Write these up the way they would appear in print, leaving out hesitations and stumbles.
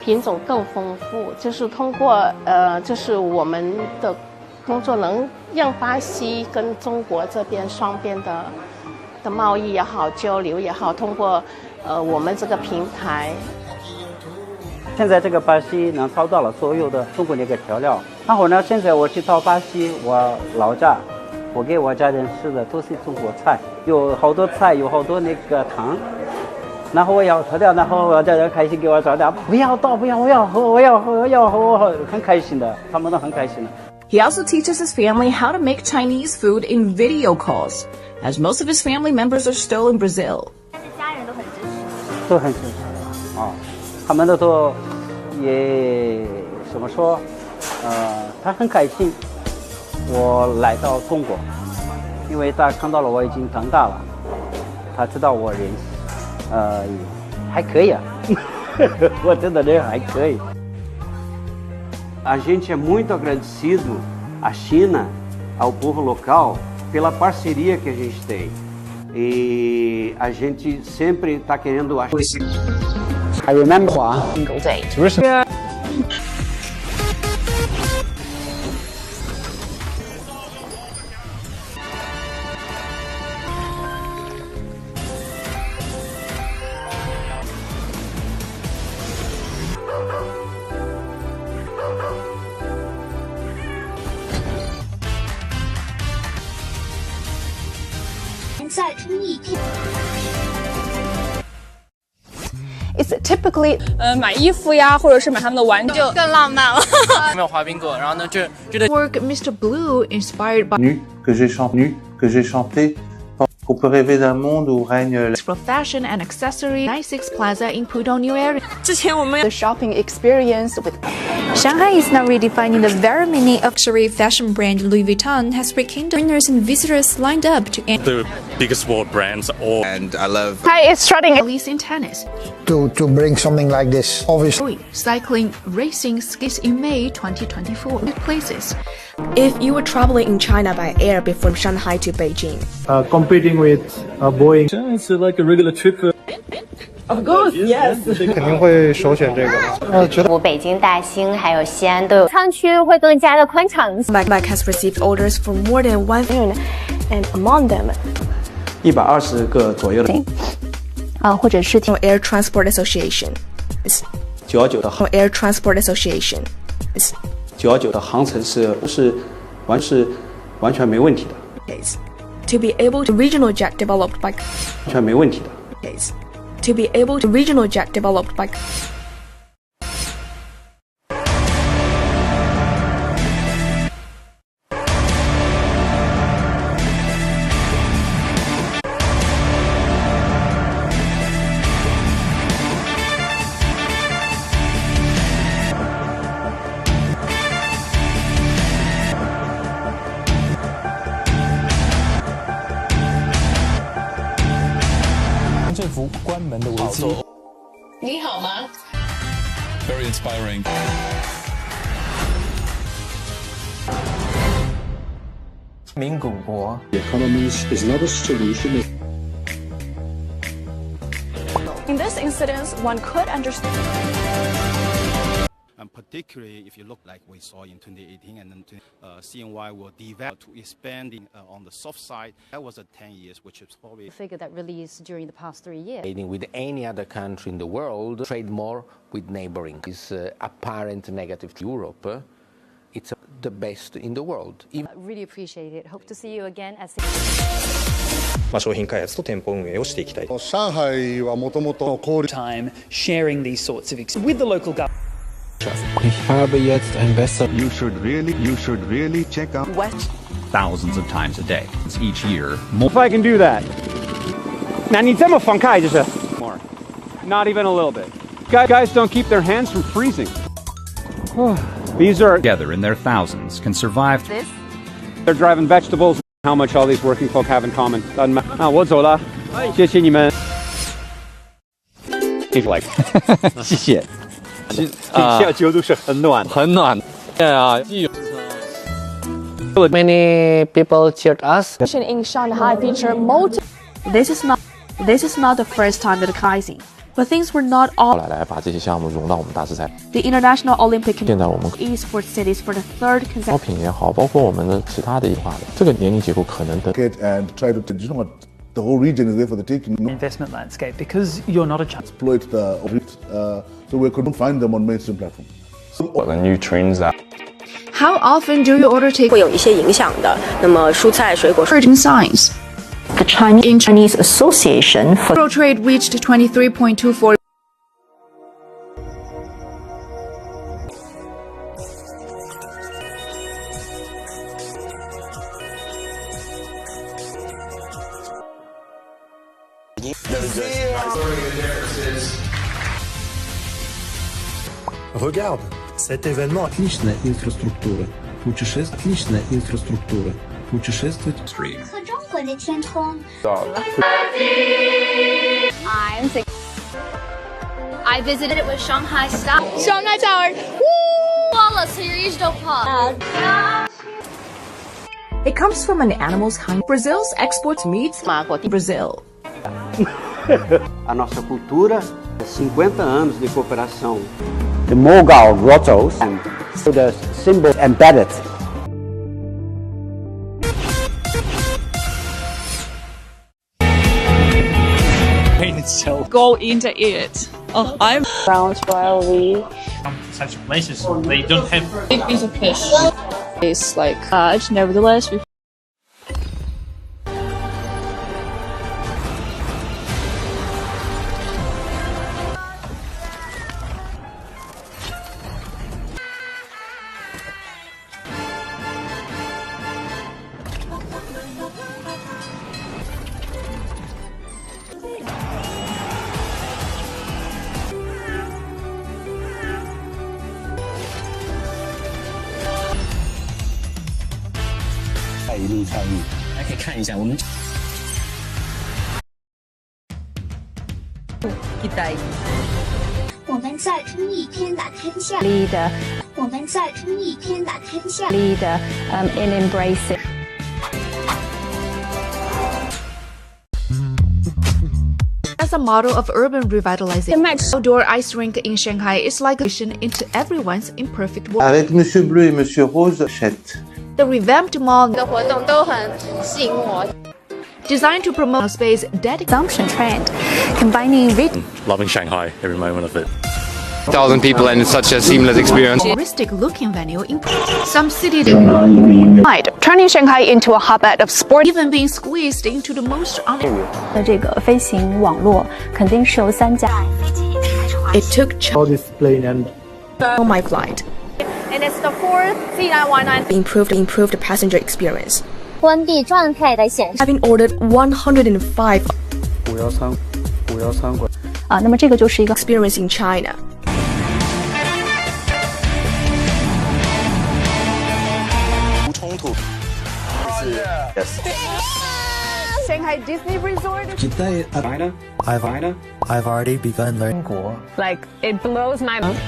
品种更丰富，就是通过就是我们的工作能让巴西跟中国这边双边的贸易也好，交流也好，通过我们这个平台。现在这个巴西能淘到了所有的中国那个调料，然后呢，现在我去到巴西，我老家，我给我家人吃的都是中国菜，有好多菜，有好多那个糖。然后我要喝掉，然后我家人开心给我找掉，不要倒，不要，我要喝，我要喝，我要喝，很开心的，他们都很开心的。He also teaches his family how to make Chinese food in video calls, as most of his family members are still in Brazil. 家人都很支持，都很支持啊，他们都也怎么说？他很开心，我来到中国，因为他看到了我已经长大了，他知道我人。还可以啊，我真的人还可以。A gente é muito agradecido à China, ao povo local, pela parceria que a gente tem. E a gente sempre está querendo... I remember 狗嘴。在注意。It's typically 买衣服呀，或者是买他们的玩具，就更浪漫了。没有滑冰过，然后呢，就觉得 Work Mr. Blue inspired by que j'ai chanté, qu'on peut rêver d'un monde où règne for fashion and accessory 96 Plaza in Pudong New Area. 之前我们 the shopping experience with Shanghai is now redefining the very meaning of luxury fashion brand Louis Vuitton has rekindled winners and visitors lined up to end the biggest world brands all. And I love Hi, it's starting at least in tennis. To bring something like this, obviously. Cycling racing skis in May 2024 places. If you were traveling in China by air before Shanghai to Beijing. Competing with Boeing. It's like a regular trip. Of course, yes. 肯定会首选这个。觉得北京、大兴还有西安都有，仓区会更加的宽敞。Mac has received orders for more than 1,000,000, and among them 120个左右的。或者是 Air Transport Association. 919的 Air Transport Association. 919的航程是完全没问题的。To be able to regional jet developed by 完全没问题的。To be able to regional jet developed by政府关门的危机。你好吗 Very inspiring. Economies is not a solution. in this incident, one could understand. And particularly if you look like we saw in 2018 and then CNY will develop to expanding on the soft side. That was 10 years, which is probably a figure that released during the past 3 years. Trading with any other country in the world, trade more with neighboring. Is apparent negative to Europe. It's the best in the world. Really appreciate it. Hope to see you again at 商品開発と店舗運営をしていきたい。上海はもともと time sharing these sorts of with the local government. Ich habe jetzt ein besser. You should really check out West thousands of times a day. It's each year. If I can do that. 那你这么放开就是 more. Not even a little bit. Guys don't keep their hands from freezing. These are together in their thousands can survive. This? They're driving vegetables. How much all these working folk have in common? 我走了，谢谢你们。He's like 谢谢。下球都是很暖，很暖。Many people cheered us. In Shanghai feature multi. This is not the first time that Kaixin But things were not all. 后来把这些项目融到我们大师赛。 The International Olympic 现在我们 Esports cities for the third 招 consecutive. 聘也好，包括我们的其他的化的这个年龄结构可能的。 And try to, you know what, the whole region is there for the taking. Investment landscape because you're not a chance. Exploit the so we couldn't find them on mainstream platform. What the new trends that How often do you order take 会有一些影响的。那么蔬菜、水果。 certain signs? The Chinese Association for World trade reached 23.24. Regarde, cet événement. Отличная инфраструктура. Отличная инфраструктура. Путешествовать. 和中国的天空。 I visited it with Shanghai style. Shanghai Tower. Wall series of It comes from an animal's hind. Brazil's exports meat to Brazil. A nossa cultura, 50 anos de cooperação. The Mogul grottos and the symbol embedded. Itself. Go into it. Oh, I'm around while we such places they don't have big piece of fish. It's like nevertheless we leader 我们在同一天来看下。 leader in embracing. As a model of urban revitalization, outdoor ice rink in Shanghai is like a vision into everyone's imperfect world. Avec Monsieur Bleu et Monsieur Rose, achète. The revamped mall 的活动都很吸引我。 designed to promote a space dedicated Consumption trend, combining Loving Shanghai, every moment of it. 1,000 people and it's such a seamless experience. touristic looking venue in some city turning Shanghai into a hotbed of sport. even being squeezed into the most 的这个飞行网络肯定是由3家。 It took All this plane and on my flight. And it's the fourth C919. Improved passenger experience. 关闭状态的显示。 Having ordered 105. 我要参观。那么这个就是一个 experience in China. Shanghai Disney Resort. I've already begun learning. Like, it blows my mind.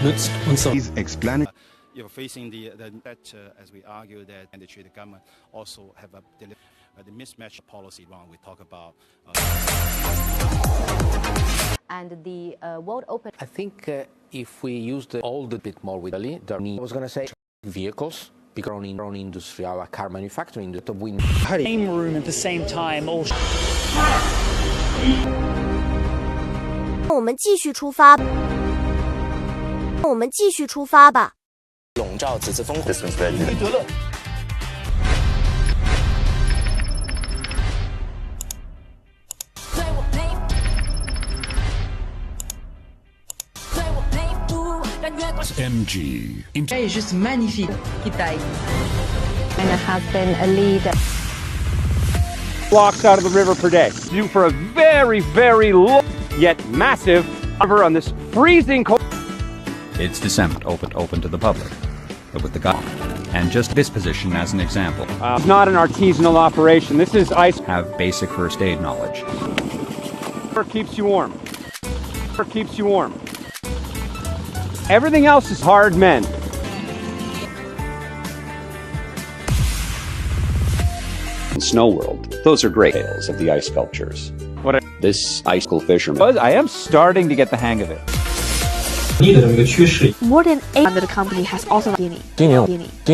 He's explaining. You're facing that as we argue that the government also have the mismatch policy wrong. We talk about. And the World Open. I think if we use the old a bit more with I was going to say vehicles, because our industry, our car manufacturing, the wind. Same room at the same time. All. 我们继续出发吧。笼罩此次峰会。MG. est juste magnifique. China has been a leader. Blocks out of the river per day. Due for a very, very low yet massive river on this freezing cold. Its descent open to the public, but with the guy. And just this position as an example. It's not an artisanal operation. This is ice. Have basic first aid knowledge. Keeps you warm. Keeps you warm. Everything else is hard men. In Snow World, those are great tales of the ice sculptures. What this icicle fisherman. But I am starting to get the hang of it. More than 800 company has also beginning. 今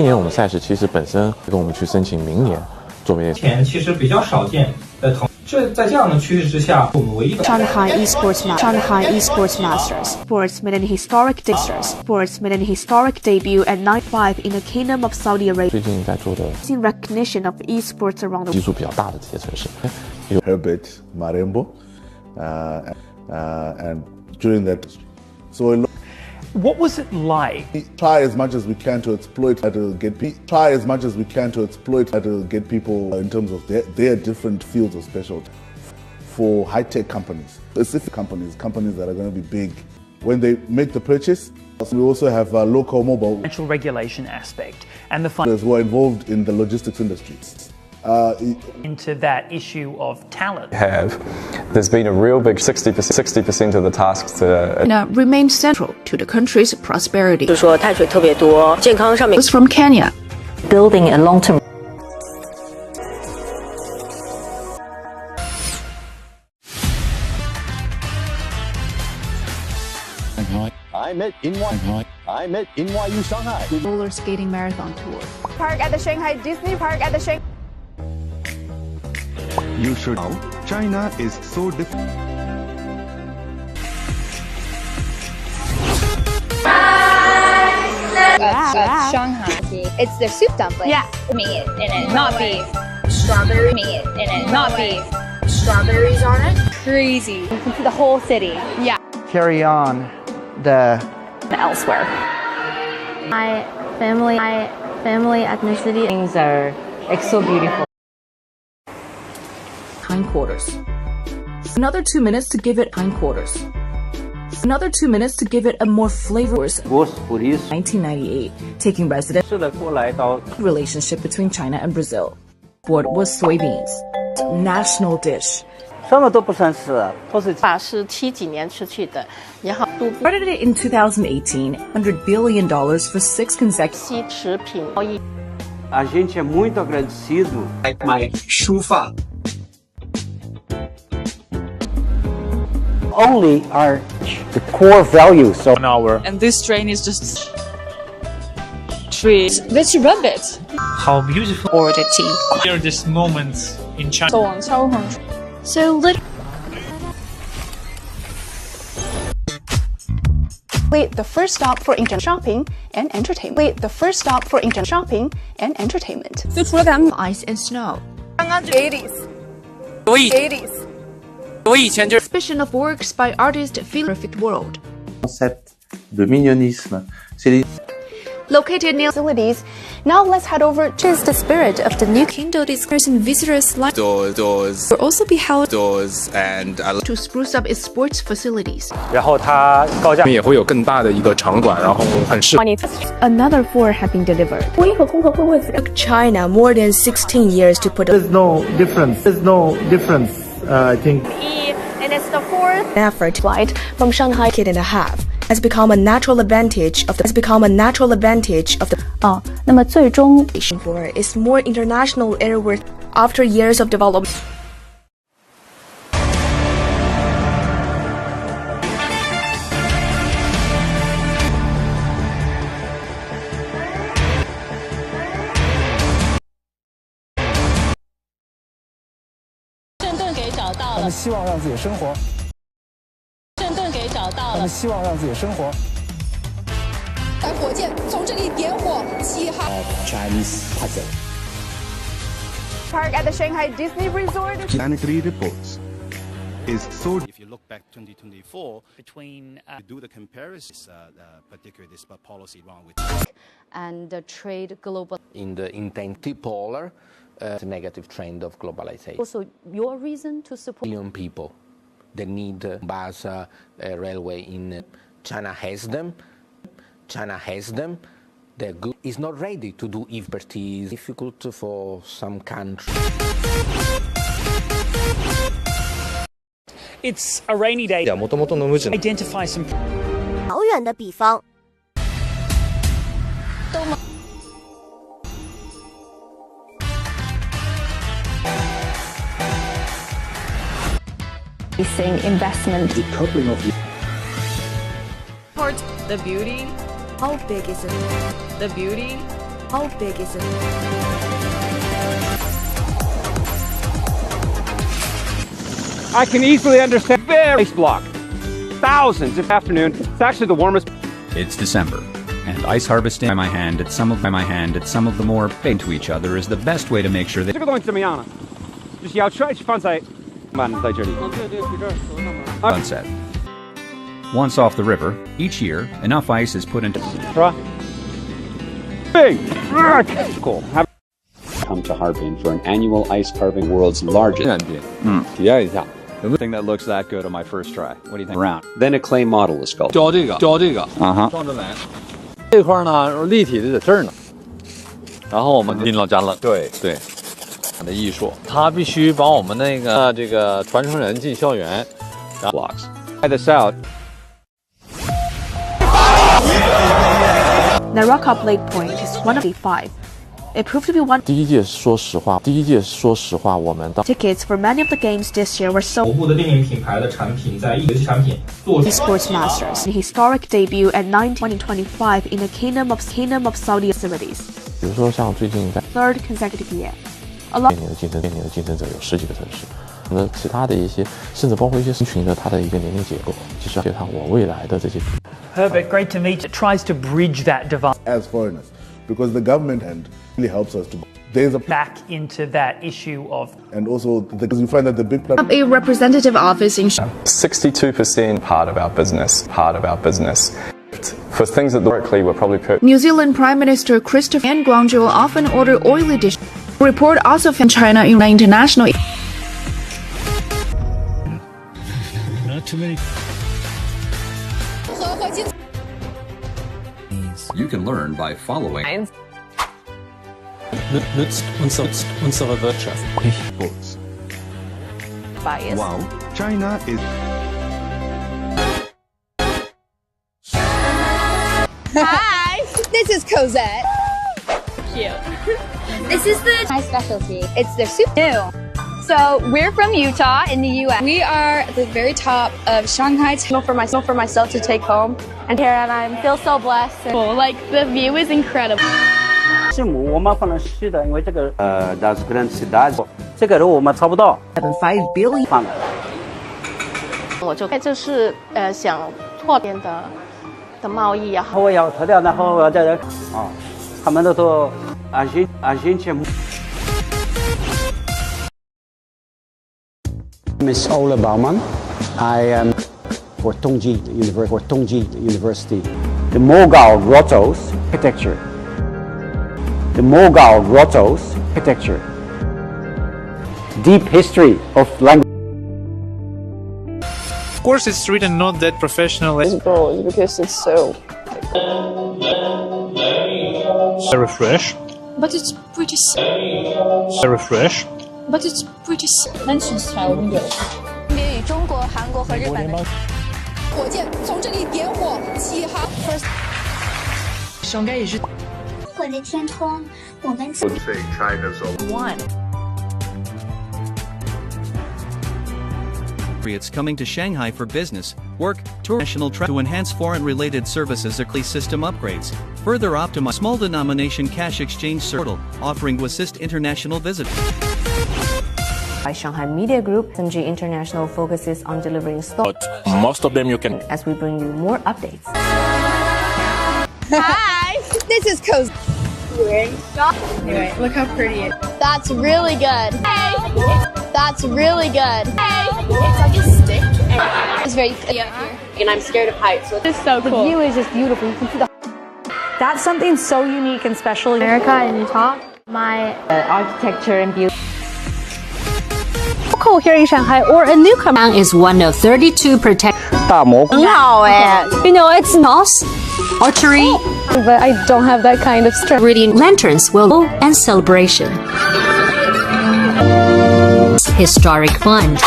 年我们赛事其实本身跟我们去申请明年做这件事。前其实比较少见的在这样的趋势之下，我们唯一的 Shanghai Esports Masters. Sports made an historic debut at 95 in the Kingdom of Saudi Arabia. 最近在做的 In recognition of esports around the 基数比较大的这些城市。Herbert Marembo, and during that, so. What was it like? Try as much as we can to exploit to get people in terms of their different fields of specialty. For high-tech companies, specific companies that are going to be big, when they make the purchase, we also have local mobile Financial regulation aspect and the who are involved in the logistics industry. Into that issue of talent. There's been a real big 60% of the tasks to remain central to the country's prosperity. 就说碳水特别多，健康上面 from Kenya. building a long-term. I'm at NYU Shanghai. Roller skating marathon tour. Park at the Shanghai Disney Park at the Shanghai. You should know, China is so different. Shanghai. It's their soup dumpling. Yeah. Meat in it, not beef. Strawberry meat in it, not beef. Strawberries on it. Crazy. You can see the whole city. Yeah. Carry on the elsewhere. My family ethnicity things are so beautiful. Hindquarters. Another 2 minutes to give it hindquarters. Another 2 minutes to give it a more flavorous. 1998, taking residence. 是的，过来到 relationship between China and Brazil. Board was soybeans, national dish. 什么都不算是，都是。是70几年出去的，然后 Started it in 2018, $100 billion for 6 consecutive. 西食品贸易。A gente é muito agradecido. Like my shufa. Only are the core values of our. And this train is just trees. Let's rub it. How beautiful. Or the tea. Here this moment in China. So The first stop for internet shopping and entertainment. The first stop for internet shopping and entertainment. Ice and snow. 80s. 我以前就 Exhibition of works by artists feel perfect world. Concept de minionisme, c'est les Located near facilities. Now let's head over to the spirit of the new Kingdom discourse and visitors line doors will also be held and to spruce up its sports facilities. 然后它高架也会有更大的一个场馆，然后很适合。 Another 4 have been delivered. Took China more than 16 years to put. There's no difference. I think. And it's the fourth effort flight from Shanghai kid and a half has become a natural advantage of the. 那么最终 for is more international airworthy after years of development. 他们希望让自己生活。镇顿给找到了。他们希望让自己生活。把火箭从这里点火，7号。Chinese puzzle. Park at the Shanghai Disney Resort. Planetary reports is so. If you look back 2024, between do the comparison, particularly this policy wrong with and the trade global in the intensive polar negative trend of globalization. Also, your reason to support million people that need Basa railway in China has them. They're good. Is not ready to do expertise. Difficult for some countries. It's a rainy day. Identify some. 遥远的比方。investment. Decoupling of The beauty. How big is it? The beauty. How big is it? I can easily understand. Very ice block. Thousands of afternoon. It's actually the warmest. It's December, and ice harvesting by my hand at some of the more paint to each other is the best way to make sure that. 这个东西怎么样呢？就是要放在慢在这里。Sunset. Once off the river, each year enough ice is put into. 是吧？ Big. Cool. Come to Harbin for an annual ice carving world's largest. 体验一下。 Thing that looks that good on my first try. What do you think? Round. Then a clay model is sculpted. 教这个装着来。这块呢立体的在这儿呢，然后我们拎到家了。对的艺术，他必须把我们那个这个传承人进校园。Blocks. Try this out. Naraka Blade Point is one of the 5. It proved to be one. 第一届说实话，我们的 Tickets for many of the games this year were sold. 头部的电影品牌的产品在游戏产品做 Sports Masters, a historic debut at 2025 in the Kingdom of Saudi facilities. 比如说像最近在 Third consecutive year. Along 面临的竞争者有10几个城市，那其他的一些，甚至包括一些人群的它的一个年龄结构，其实对它我未来的这些。Herbert, great to meet you. It tries to bridge that divide as foreigners, because the government really helps us to. There's a back into that issue of, and also because you find that the big platform. A representative office in 62% part of our business. For things that directly were probably put. New Zealand Prime Minister Christopher and Guangzhou often order oily dishes. Report also found China in international. not too many. You can learn by following. Nützt unsere Wirtschaft. Bias. Wow, China is. Hi, this is Cosette. Cute. This is my specialty. It's their soup. New. So we're from Utah in the U.S. We are at the very top of Shanghai. For myself to take home, and here I feel so blessed. Like the view is incredible. 项目我们不能去的，因为这个das grandes cidades，这个我们查不到。5 billion 放了。我就是想拓边的贸易啊。我要脱掉，然后我再他们都说安心钱。Miss Ola Baumann. I am for Tongji University. The Mogao Grottos architecture. The Mogao Grottos architecture. Deep history of language. Of course, it's written not that professional. It's broad because it's so. Very fresh. But it's pretty. Very fresh. But it's pretty. Mention style noodles. 分别与中国、韩国和日本的火箭从这里点火起航。上海也是。我的天空，我们。Would say China's one. It's coming to Shanghai for business, work, tour, national travel to enhance foreign-related services or system upgrades. Further optimize small denomination cash exchange portal, offering to assist international visitors. By Shanghai Media Group, SMG International focuses on delivering stock. But most of them you can. As we bring you more updates. Hi, this is Cozy. Anyway, look how pretty it is. That's really good. Hey. That's really good. Hey. It's like a stick. It's very And I'm scared of heights. So this is so cool. The view is just beautiful. You can see the. That's something so unique and special. America and Utah. My architecture and beauty. Local here in Shanghai or a newcomer is one of 32 protected. 大蘑菇。很好哎。You know, it's moss, archery, but I don't have that kind of strength. Reading lanterns will and celebration. Historic fund.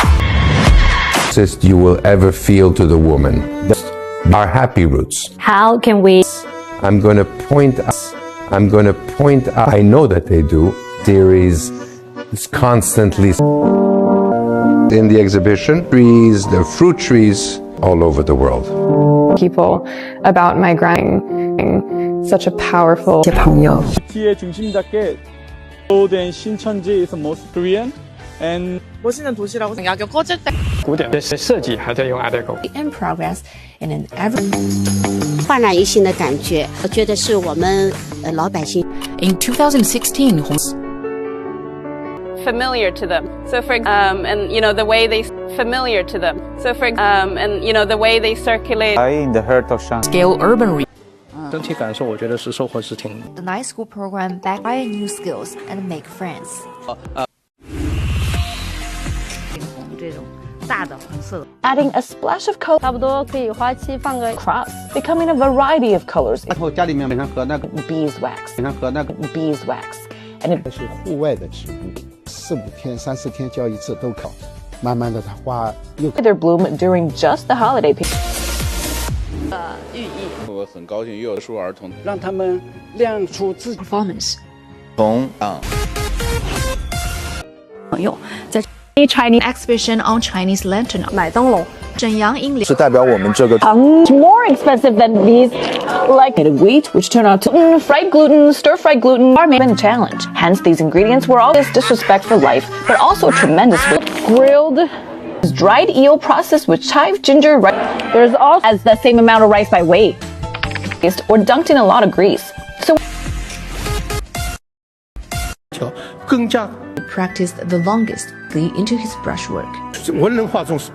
You will ever feel to the woman. Our happy roots. How can we? I'm going to point out. I know that they do. Series is constantly. in the exhibition, trees, the fruit trees all over the world. People about my grinding, such a powerful. T의 중심답게 된 신천지 is most Korean and 멋있는 도시라고 야경 꺼질 때古典的设计还在用 Art Deco。 In progress in an ever 焕然一新的感觉，我觉得是我们老百姓。In 2016, familiar to them. So for and you know the way they familiar to them. So for and you know the way they circulate. In the heart of Shanghai. Scale urban. 整体感受，我觉得是收获是挺。The night school program backed by new skills and make friends. 这种大的红色 Adding a splash of color. 差不多可以花期放个 cross, becoming a variety of colors. 然后家里面本身和那个 beeswax, 本身和那个 beeswax, and it 是户外的植物，4-5天、3-4天浇一次都好，慢慢的它花又 their bloom during just the holiday period. 寓意。我很高兴又有书儿童，让他们亮出自己 performance. 朋友在 Chinese exhibition on Chinese lantern. 买灯笼。沈阳英里是代表我们这个 more expensive than these, like wheat, which turned out to fried gluten, stir-fried gluten, are made in challenge. Hence, these ingredients were all this disrespect for life, but also tremendous grilled, dried eel processed with chive, ginger, rice. There's also as the same amount of rice by weight, or dunked in a lot of grease. So 更加 practiced the longest into his brushwork. 文人画中是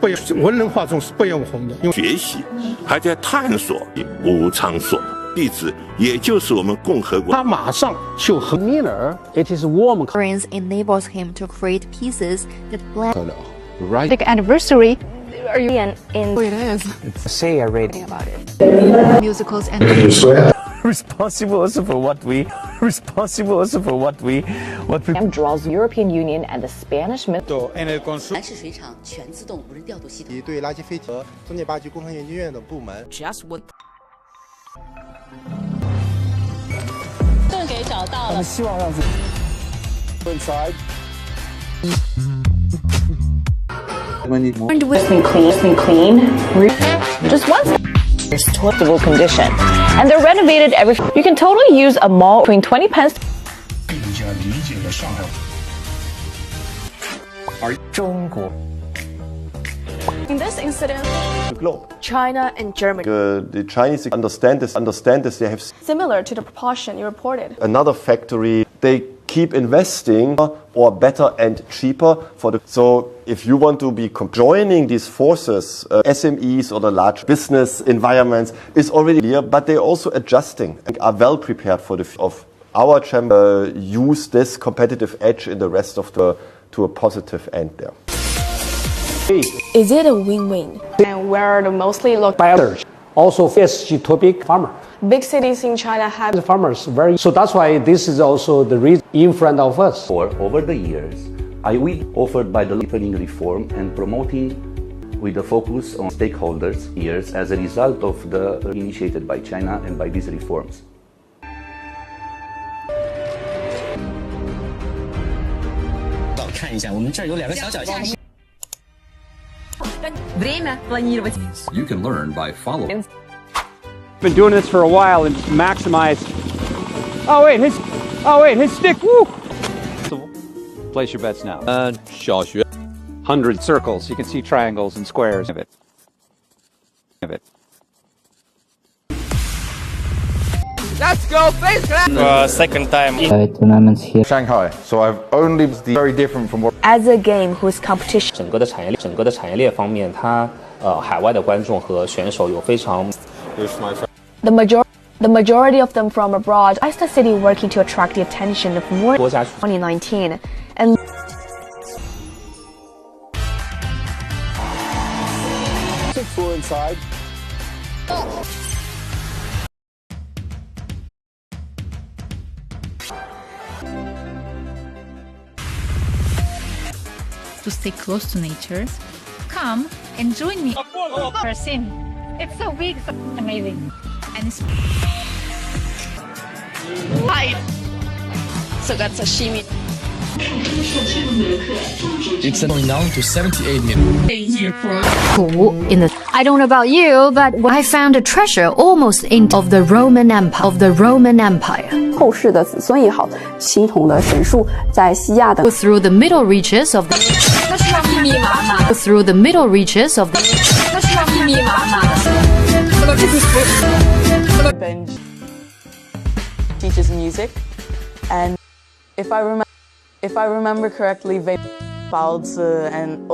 不用红的，用学习，还在探索无常所。弟子也就是我们共和国。他马上就和 Miller, it is warm. Experience enables him to create pieces that blend. right. The anniversary. Are you in? It is. Say a rating about it. Musicals and responsible for what we draws European Union and the Spanish 南市水厂全自动无人调度系统，对垃圾废弃和中介八局工程研究院等部门 just would 盾给找到了。他们希望让自己 inside。 It's been clean. Just once. It's toiletable condition, and they're renovated every. You can totally use a mall between 20 pence. 更加理解了上海。而中国。 In this incident, the globe. China and Germany. The Chinese understand this. They have similar to the proportion you reported. Another factory. They keep investing or better and cheaper for the. So if you want to be joining these forces, SMEs or the large business environments is already clear, but they're also adjusting and are well prepared for the of our chamber use this competitive edge in the rest of the to a positive end there. Is it a win-win? And where the mostly look by others. Also ESG topic farmer. Big cities in China have the farmers very so that's why this is also the reason in front of us. Over the years, we offered by the deepening reform and promoting with a focus on stakeholders years as a result of the initiated by China and by these reforms. You can learn by following. Been doing this for a while and maximize. Oh wait, his stick. Woo! Place your bets now. 小学 100 circles. You can see triangles and squares of it. Let's go, face clap! Second time. Tournaments here. Shanghai. So I've only very different from what. As a game whose competition. 整个的产业链方面，它海外的观众和选手有非常。The majority of them from abroad. Is the city working to attract the attention of more 2019 and. Inside. To stay close to nature, come and join me. It's so big, so amazing. And it's Hi. So that's sashimi. It's going down to 78 minutes. I don't know about you, but I found a treasure almost of the Roman Empire. 后世的子孙也好，青铜的神树在西亚的 Through the middle reaches of the Through the middle reaches of the Benj teaches music, and if I remember correctly, Bao Zi and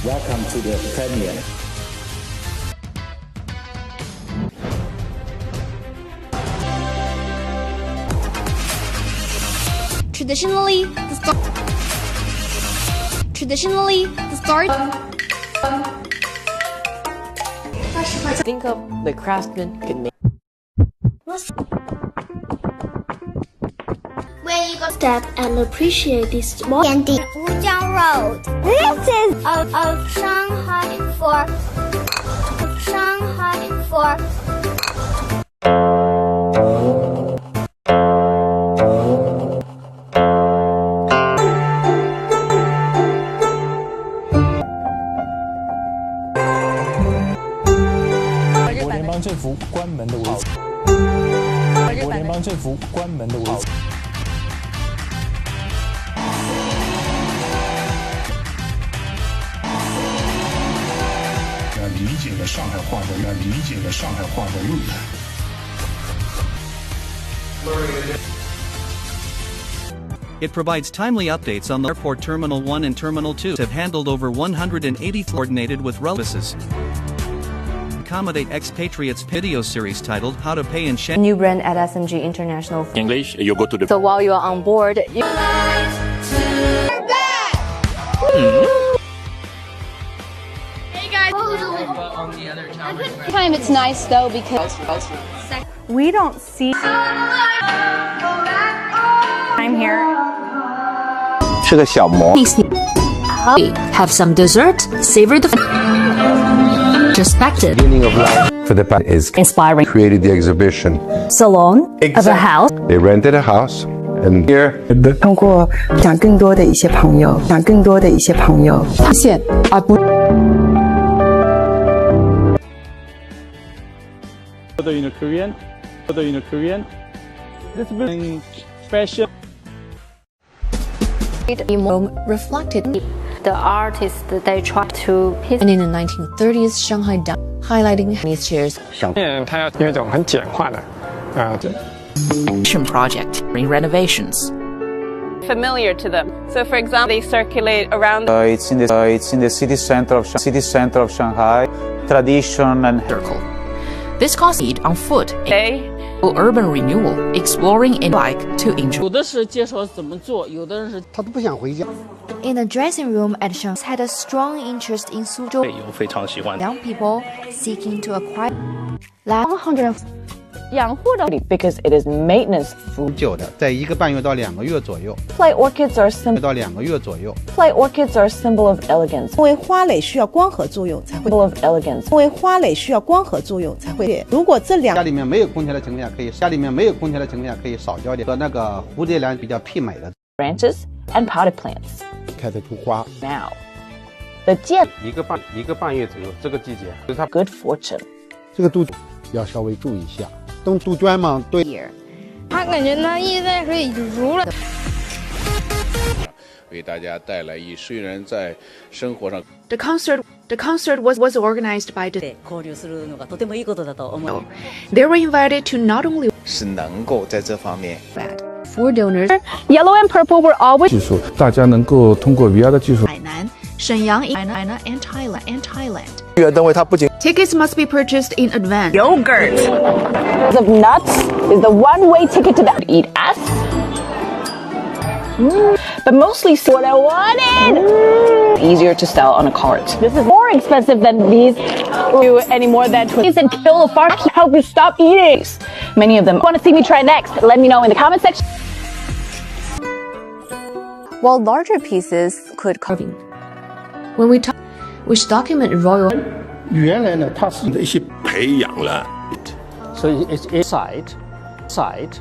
Welcome to the premiere. Traditionally, the start. think of the craftsman could make. When you go step and appreciate this small candy. Wujiang Road. This is of Shanghai for政府关门的危机。国联邦政府关门的危机。理解了上海话的路态。It provides timely updates on the airport Terminal 1 and Terminal 2 have handled over 180 coordinated with services. Accommodate expatriates video series titled How to Pay in Shanghai. New brand at SMG International. English, you go to the. So while you're on board, you. Hey guys. Time it's nice though because We don't see. I'm here. 是个小模。 Have some dessert, savor the perspective. For the past is inspiring. Created the exhibition. Salon of a house. They rented a house and here. 通过讲更多的一些朋友，发现而不。 Further in Korean. This building fashion. Reflected the artists they tried to hit. And in the 1930s, Shanghai down, highlighting Chinese chairs. 它要有一种很简化的project renovations. Familiar to them. So, for example, they circulate around. It's in the city center of Shanghai. Tradition and circle. This caused it on foot. Urban renewal, exploring and bike to enjoy. 有的是介绍怎么做，有的人是他都不想回家。 In the dressing room at Shanghai had a strong interest in Suzhou. 非常喜欢。 Young people seeking to acquire. 100养护的 because it is maintenance 久的，在1个半月到2个月左右。 Flight orchids are symbol 到2个月左右。 Flight orchids are symbol of elegance. 因为花蕾需要光合作用才会 symbol of elegance. 因为花蕾需要光合作用才会。如果这两家里面没有空调的情况下，可以少浇点和那个蝴蝶兰比较媲美的 branches and potted plants. 开始出花。 Now, the 剑一个半月左右，这个季节就是它 good fortune. 这个杜要稍微注意一下。 动杜鹃嘛，对。他感觉那一在水如了。为大家带来以虽然在生活上。The concert was organized by the. 交流するのがとてもいいことだと思う。 They were invited to not only. 是能够在这方面。 For donors, yellow and purple were always. 技术，大家能够通过 VR 的技术。海南、沈阳、China and Thailand. 月灯会它不仅 Tickets must be purchased in advance. Yogurt. Of nuts is the one-way ticket to that. Eat ass. But mostly what I wanted. Easier to sell on a cart. This is more expensive than these. Do any more than 20 and kill a fart. Help you stop eating. Many of them want to see me try next. Let me know in the comment section. while larger pieces could carving. When we talk, which document royal. 原来呢，它是一些培养了。So it's side,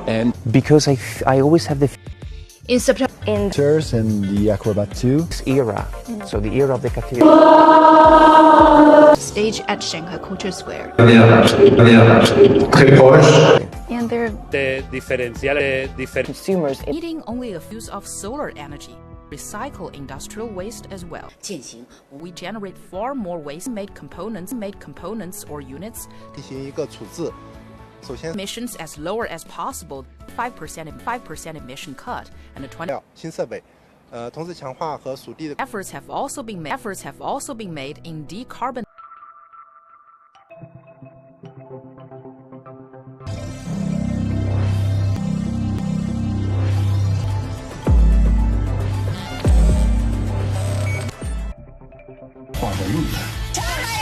and because I always have the In September, in and the Acrobat 2 era, so the era of the cathedral. stage at Shanghai Culture Square. And their consumers needing only a use of solar energy. Recycle industrial waste as well. We generate far more waste-made components or units. Emissions as lower as possible, 5% emission cut, and a 20%. Efforts have also been made in decarbonization.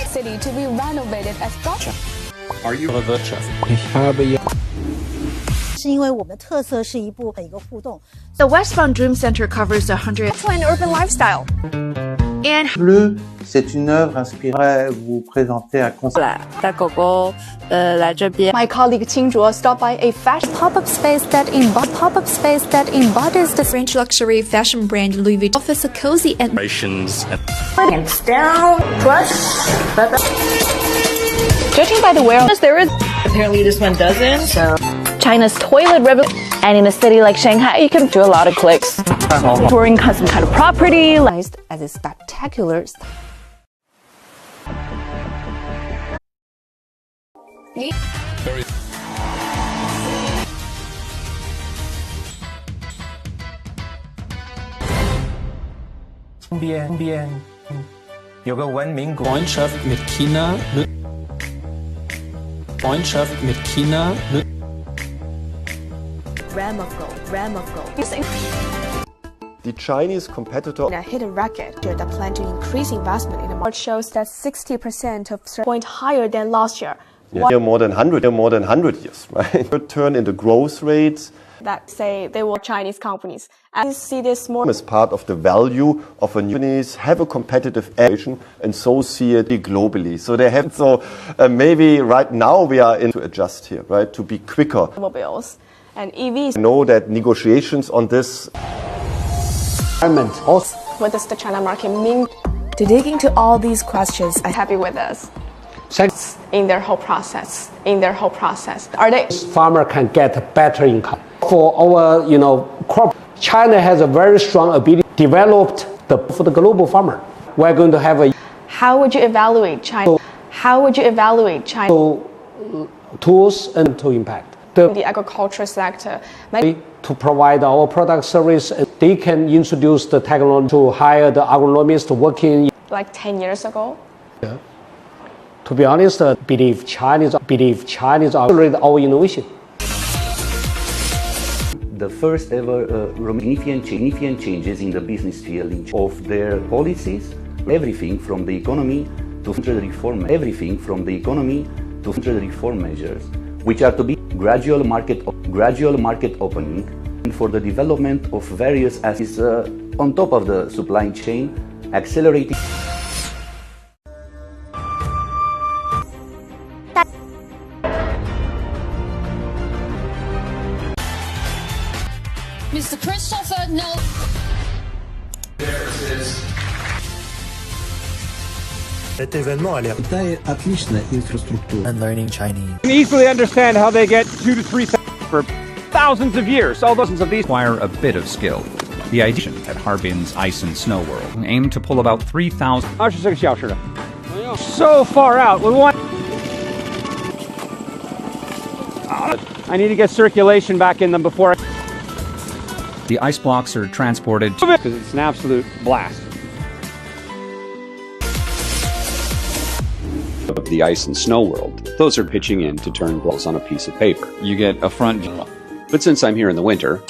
City to be renovated as structure. Are you a virtual? 是因为我们特色是一个互动。The Westbound Dream Center covers 100 and urban lifestyle. And Bleu, c'est une œuvre inspirée. Vous présenter un concept. My colleague Qingzhuo stopped by a fashion pop-up space that embodies the French luxury fashion brand Louis Vuitton. Offers a cozy and down brush. Judging by the wear, there is apparently this one doesn't. So China's toilet revolution, and in a city like Shanghai, you can do a lot of clicks. Touring some kind of property, as a spectacular. Very. 边有个文明 Freundschaft mit China. Ram of gold. The Chinese competitor hit a record that plan to increase investment in the market. Shows that 60% of point higher than last year. more than 100 years, right? Turn into growth rates that say they were Chinese companies. I see this more as part of the value of a new companies have a competitive edge and so see it globally. So they have maybe right now we are in to adjust here, right? To be quicker. Mobiles and EVs. I know that negotiations on this what does the China market mean? To dig into all these questions, I'm happy with us. In their whole process. Are they farmer can get better income? For our, crop, China has a very strong ability developed for the global farmer. We're going to have a. How would you evaluate China? Tools and to impact the agriculture sector. To provide our product service, and they can introduce the technology to hire the agronomists working. Like 10 years ago. Yeah. To be honest, I believe Chinese accelerate our innovation. The first ever significant changes in the business field of their policies, everything from the economy to reform measures, which are to be gradual market opening for the development of various assets on top of the supply chain, accelerating. Mr. Christopher, no. Cet événement a l'air and learning Chinese. You can easily understand how they get 2 to 3 for thousands of years. All thousands of these require a bit of skill. The idea at Harbin's Ice and Snow World aim to pull about 3,000. So far out. I need to get circulation back in them before. The ice blocks are transported because it's an absolute blast. Of the Ice and Snow World, those are pitching in to turn balls on a piece of paper. You get a front view. But since I'm here in the winter,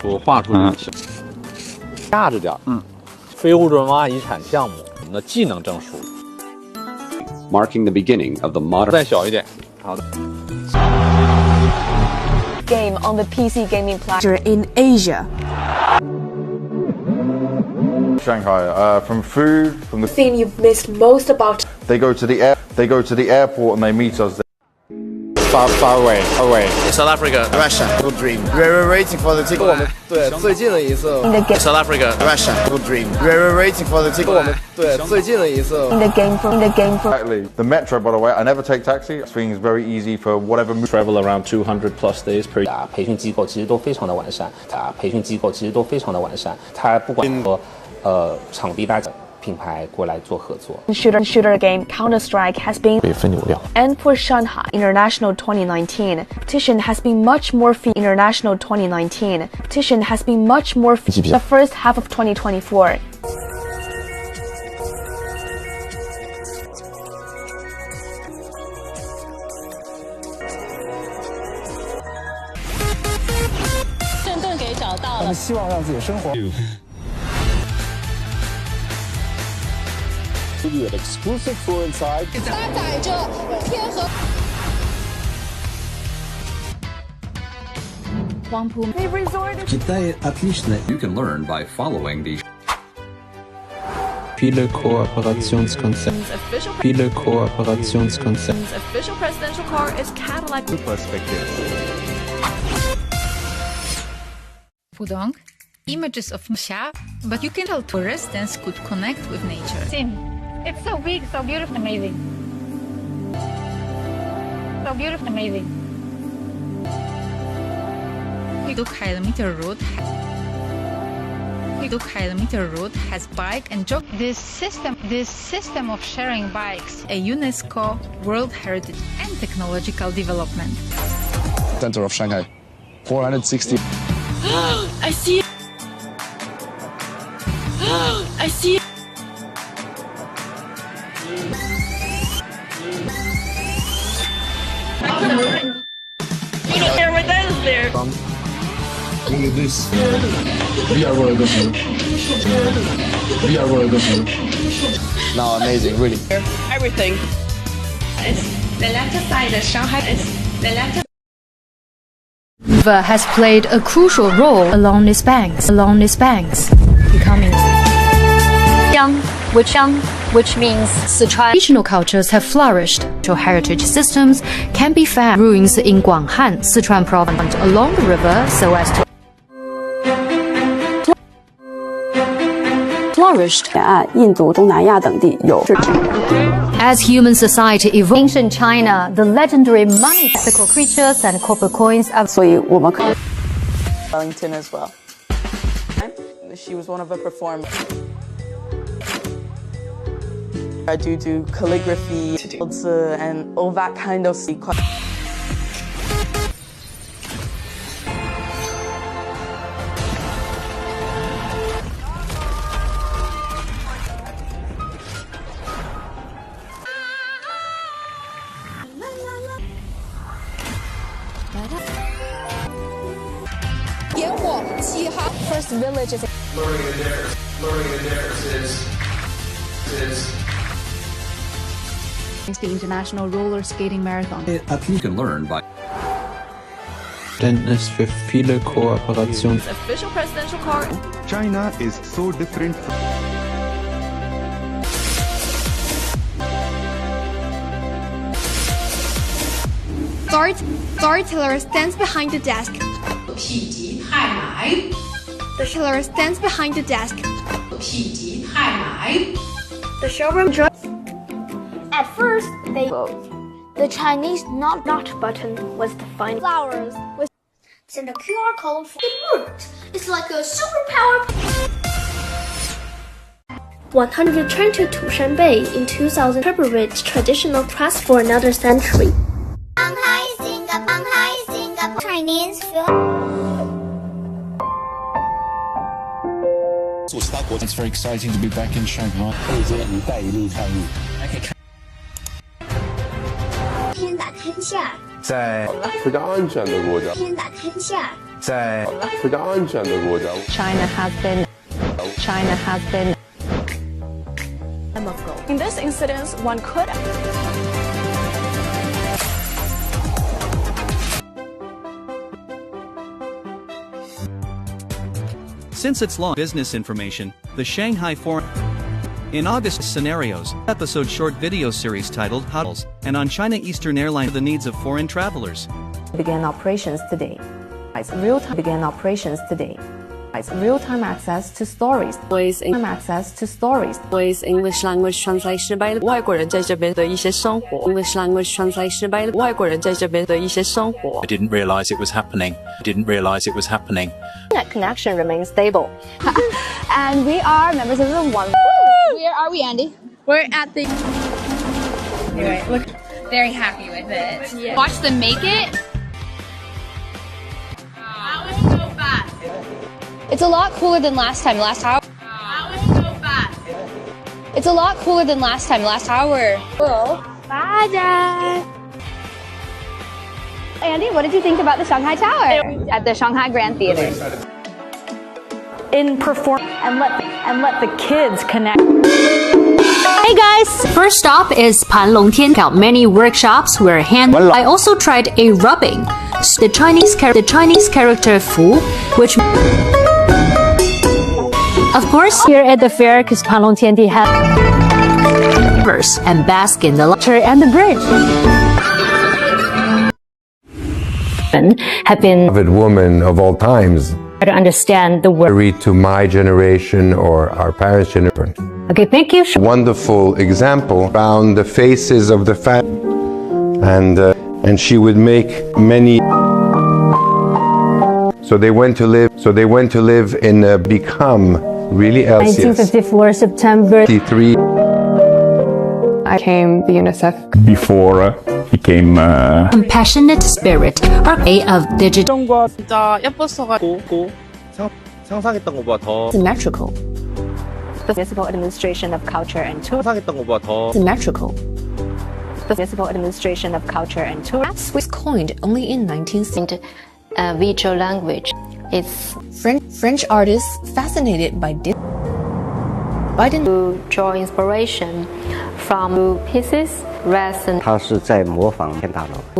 marking the beginning of the modern game on the PC gaming platform in Asia. Shanghai, from food, from the thing you've missed most about. They go to the airport and they meet us. Far away. South Africa, Russia, good dream. We're waiting for the ticket. 我们对最近的一次 South Africa, Russia, good dream. We're waiting for the ticket. 我们对最近的一次 In the game for Exactly. The metro, by the way, I never take taxi. This thing is very easy for whatever. Travel around 200 plus days per year. 培训机构其实都非常的完善，它不管说场地大小。品牌过来做合作。Shooter game Counter-Strike has been and for Shanghai International 2019 petition has been much more International 2019 petition has been much more the first half of 2024. Give you an exclusive tour inside. You can learn by following the Viele Kooperationskonzepte. Official presidential car is Cadillac. Pudong, images of Xia, but you can tell tourists could connect with nature. It's so big, so beautiful, amazing. So beautiful, amazing. 2-kilometer road has bike and jog. This system of sharing bikes. A UNESCO World Heritage and technological development. Center of Shanghai, 460. I see. I see. There. Look at this. We are world of you. Now amazing, really. Everything. The latter side of Shanghai is the latter. River has played a crucial role along its banks, becoming which means Sichuan regional cultures have flourished. Heritage systems can be found ruins in Guanghan, Sichuan province along the river so as to flourished. As human society evolved, ancient China, the legendary money mythical creatures and copper coins are Wellington as well. She was one of the performers. I do calligraphy and all that kind of stuff. First village is Learning the difference is The International Roller Skating Marathon. You can learn by Für viele Kooperationen. Official presidential car. China is so different from Guard teller stands behind the desk. The teller stands behind the desk. The showroom At first, they vote. The Chinese not button was the final. Flowers with send a QR code. It worked. It's like a superpower. 100 returned to Tushanbei in 2000 perpetuates traditional crafts for another century. Chinese It's very exciting to be back in Shanghai. 天打天下，在非常安全的国家。天打天下，在非常安全的国家。China has been. In this incident, one could. Since its launch business information, the Shanghai Foreign in August scenarios, episode short video series titled Huddles, and on China Eastern Airlines the needs of foreign travelers. Began operations today. Real-time began operations today. Real-time access to stories. Access to stories. English language translation by 外国人在这边的一些生活。English language translation by 外国人在这边的一些生活。 I didn't realize it was happening. I didn't realize it was happening. Internet connection remains stable. And we are members of the one. Where are we, Andy? We're at the... Anyway, look, very happy with it. Yeah. Watch them make it. That was so fast. It's a lot cooler than last time. Last hour. That was so fast. It's a lot cooler than last time. Last hour. Cool. Bye, Dad. Andy, what did you think about the Shanghai Tower at the Shanghai Grand Theater? In perform and let the kids connect. Hey guys! First stop is Panlongtian. Many workshops were handled. I also tried a rubbing. The Chinese character Fu, which of course here at the fair, because Panlongtian has rivers and bask in the water and the bridge. Have been beloved woman of all times. To understand the word. Read to my generation or our parents' generation. Okay, thank you. Wonderful example around the faces of the family, and she would make many. So they went to live. In become really Celsius. 1954 September. 53. I came the UNICEF before became compassionate spirit or way of digital. Symmetrical. The physical administration of culture and tourism. Symmetrical. The physical administration of culture and tourism was coined only in 1960. Visual language. It's French artists fascinated by to draw inspiration from pieces who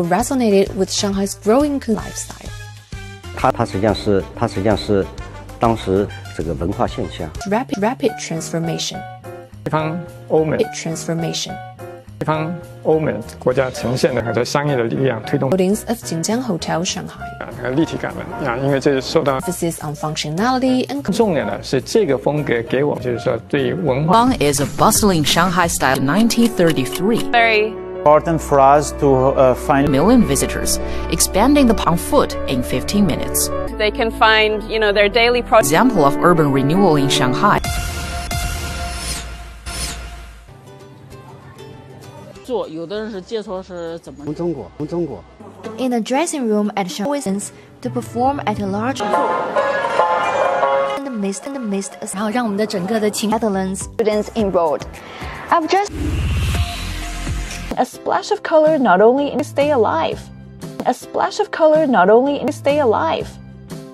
resonated with Shanghai's growing lifestyle. Rapid transformation. 西方欧美 transformation. 西方欧美国家呈现的很多商业的力量推动 Buildings of Jinjiang Hotel Shanghai. 立体感了因为这是受到 emphasis on functionality and 重点的是这个风格给我们就是说对文化 Long is a bustling Shanghai style in 1933. Very important for us to find million visitors, expanding the on foot in 15 minutes. They can find, their daily example of urban renewal in Shanghai. In a dressing room at Shanghai to perform at a large in the midst Netherlands students enrolled. I've just A splash of color not only in stay alive. A splash of color not only in stay alive.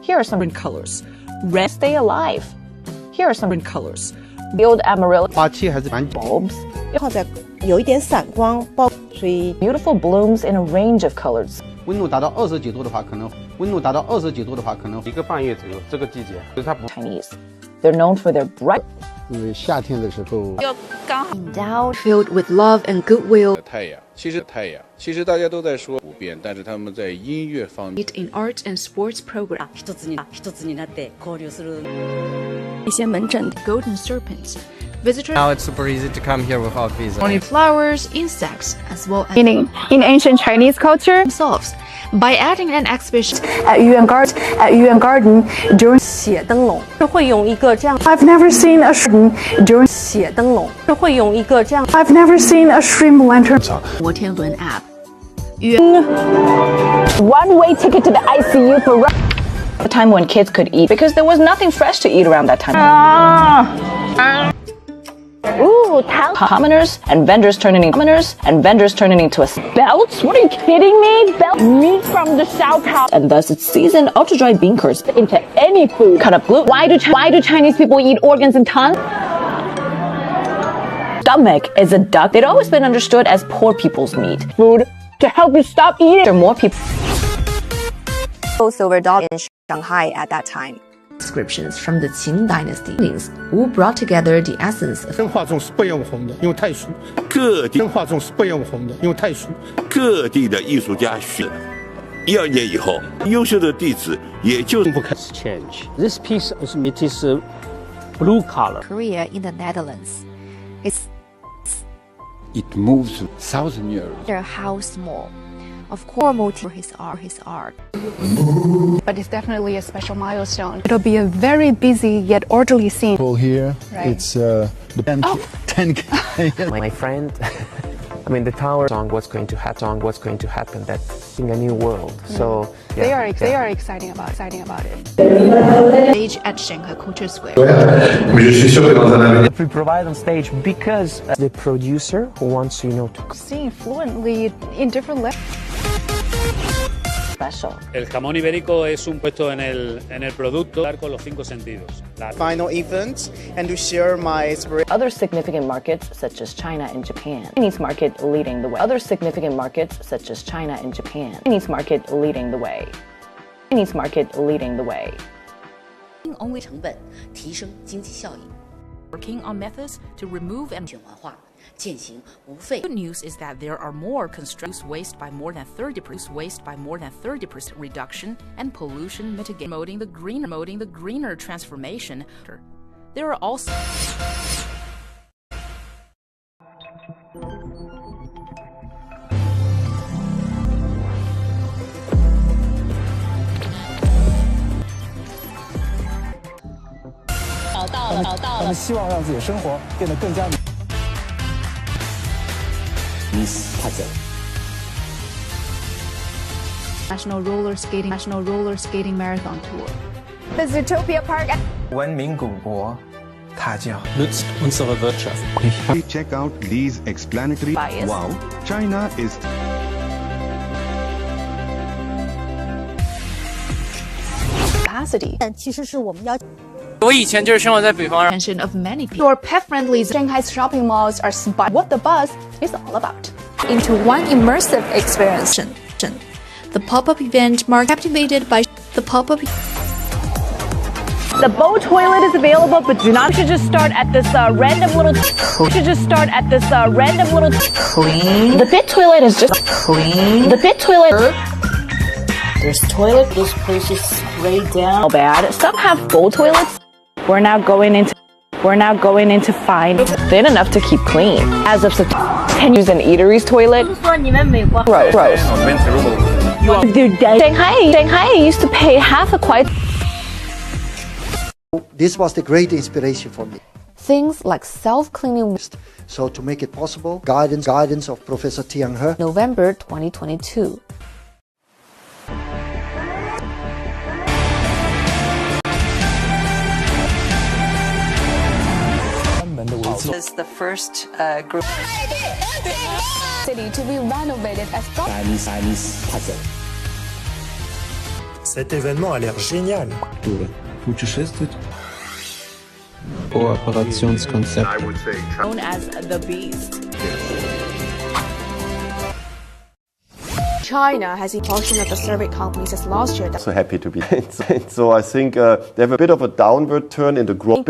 Here are some colors. Red stay alive. Here are some colors. Field amarillo. Bulbs. Beautiful blooms in a range of colors. 温度达到20几度的话，可能1个半月左右，这个季节，就是它不 Chinese. They're known for their bright. 因为夏天的时候， endowed, filled with love and goodwill. 太阳，其实大家都在说不变，但是他们在音乐方面 in art and sports program. 一些门诊 golden serpents. Visitors Now it's super easy to come here without visa. Only flowers, insects, as well as meaning in ancient Chinese culture themselves. By adding an exhibition at Yuan Garden during 写灯笼会用一个这样 I've never seen a shrimp during 写灯笼会用一个这样 I've never seen a shrimp lantern 摩天轮 app. One-way ticket to the ICU for a time when kids could eat because there was nothing fresh to eat around that time. Ooh, commoners and vendors turning into a belts? What are you kidding me? Belts meat from the South House. And thus it's seasoned ultra-dry bean curds into any food. Cut up glue. Why do Chinese people eat organs in tons? Stomach is a duck. They'd always been understood as poor people's meat. Food to help you stop eating. There are more people. Silver dog in Shanghai at that time. Inscriptions from the Qing dynasty who brought together the essence of 真画中是不用红的，因为太熟。各地真画中是不用红的，因为太熟。各地的艺术家学，12年以后，优秀的弟子也就不开始 change. This piece is blue color. Korea in the Netherlands. It moves 1,000 years. How small. Of course, motive his art. But it's definitely a special milestone. It'll be a very busy yet orderly scene. Here, right. It's the 10K. My friend, I mean, the tower song, what's going to happen, that's in a new world. So yeah, they are exciting about it. Stage at Shanghai Culture Square. We provide on stage because the producer who wants to, to sing fluently in different levels. Special. El jamón ibérico es un puesto en el producto con los 5 sentidos. Final event and to share my spirit. Other significant markets such as China and Japan. Chinese market leading the way. Other significant markets such as China and Japan. Chinese market leading the way. Chinese market leading the way. Only 成本提升经济效益。Working on methods to remove and 循环化。践行无废。Good news is that there are more constructs waste by more than 30% reduction and pollution mitigation, promoting the greener transformation. There are also他们希望让自己的生活变得更加。National Roller Skating Marathon Tour. The Zootopia Park. 文明古国，它叫 nützt unsere Wirtschaft. Check out these explanatory. Bias. Wow, China is. Capacity. 其实是我们要。我以前就是生活在北方。 Attention of many people. Your pet-friendly Shanghai's shopping malls are spot what the buzz is all about. Into one immersive experience. The pop-up event captivated by the pop-up. The bow toilet is available, but do not. You should just start at this random little. You should just start at this random little. Clean. The pit toilet is just clean. The pit toilet. There's toilet. This place is sprayed down. How bad? Some have bowl toilets. We're now going into fine. Thin enough to keep clean. As of September, can use an eatery's toilet. Gross. Dude, Shanghai used to pay half a quite. This was the great inspiration for me. Things like self-cleaning. So to make it possible, guidance of Professor Tiang He. November 2022. This is the first group. City to be renovated as Cet événement a l'air génial. Kooperationskonzept. Known as the Beast. China has a portion of the survey companies as last year. So happy to be. So I think they have a bit of a downward turn in the growth. In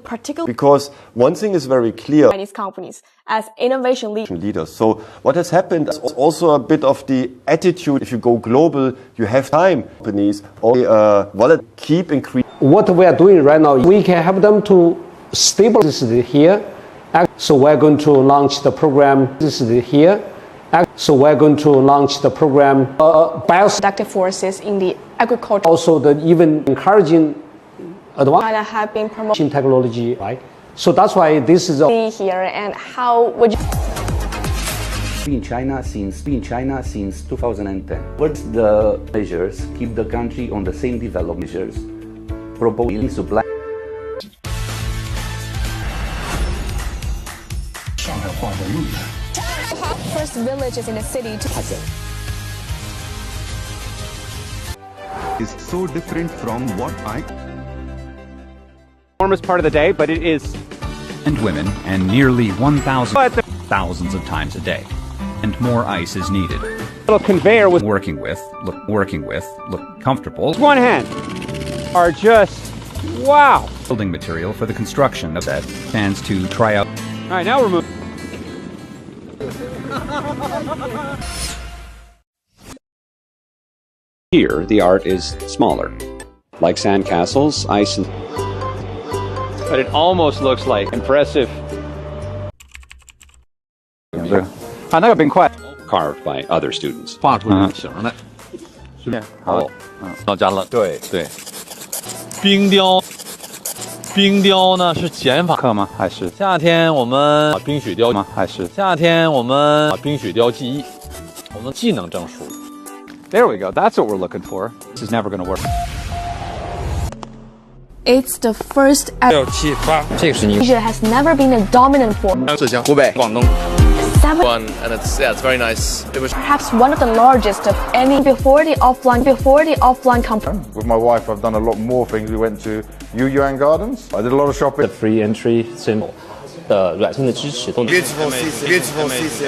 particular, because one thing is very clear. Chinese companies as innovation leaders. So what has happened is also a bit of the attitude. If you go global, you have time. Companies wallet keep increasing. What we are doing right now, we can help them to stabilize this here. So we're going to launch the program. This is here. So we're going to launch the program. Productive forces in the agriculture. Also, even encouraging China have been promoting technology, right? So that's why this is here. And how would you? In China since 2010. What's the measures keep the country on the same development measures? Proposing supply. First villages in the city to is so different from what Enormous part of the day, but it is. And women, and nearly 1,000 thousands of times a day. And more ice is needed. Little conveyor was working with, look comfortable. One hand. are just wow. Building material for the construction of that fans to try out. All right, now we're moving. Here, the art is smaller, like sandcastles, ice, and... But it almost looks like impressive. Carved by other students. 画出人形来。好，到家了。对对。冰雕，冰雕呢是减法课吗？还是夏天我们冰雪雕吗？还是夏天我们冰雪雕技艺，我们技能证书。There we go. That's what we're looking for. This is never going to work. It's the first. 6、7、8，这个是你。 Asia has never been a dominant force. 浙江、湖北、广东。 One, and it's very nice. It was perhaps one of the largest of any before the offline company. With my wife, I've done a lot more things. We went to Lingyun Gardens. I did a lot of shopping. The free entry symbol 的软性的支持动作。Beautiful CC.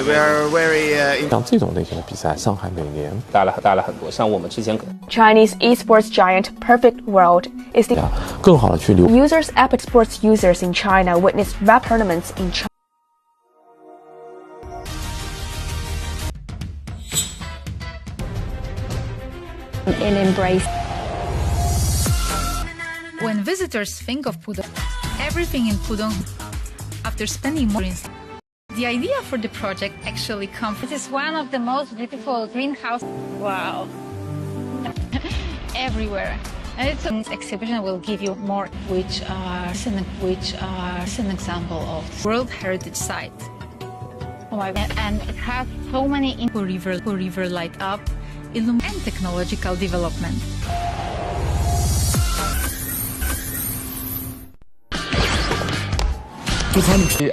We are very. 像这种类型的比赛，上海每年带来很多。像我们之前 Chinese esports giant Perfect World is the 更好的去留 users. Epic Sports users in China witnessed rap tournaments in China. In embrace. When visitors think of Pudong, everything in Pudong, after spending more, the idea for the project actually comes. It is one of the most beautiful greenhouse. Wow. Everywhere. And it's an exhibition will give you more, which are an example of World Heritage Site. Oh my God. And it has so many river light up. And technological development.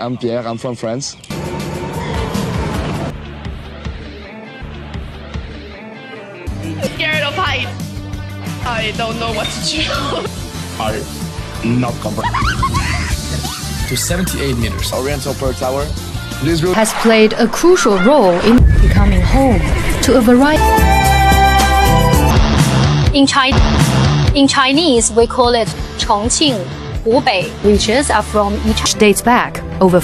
I'm Pierre, I'm from France. Scared of heights. I don't know what to do. Are not comfortable. To 78 meters. Oriental Pearl Tower. This route has played a crucial role in becoming home to a variety. In Chinese, we call it Chongqing, Hubei. Riches are from each dates back over.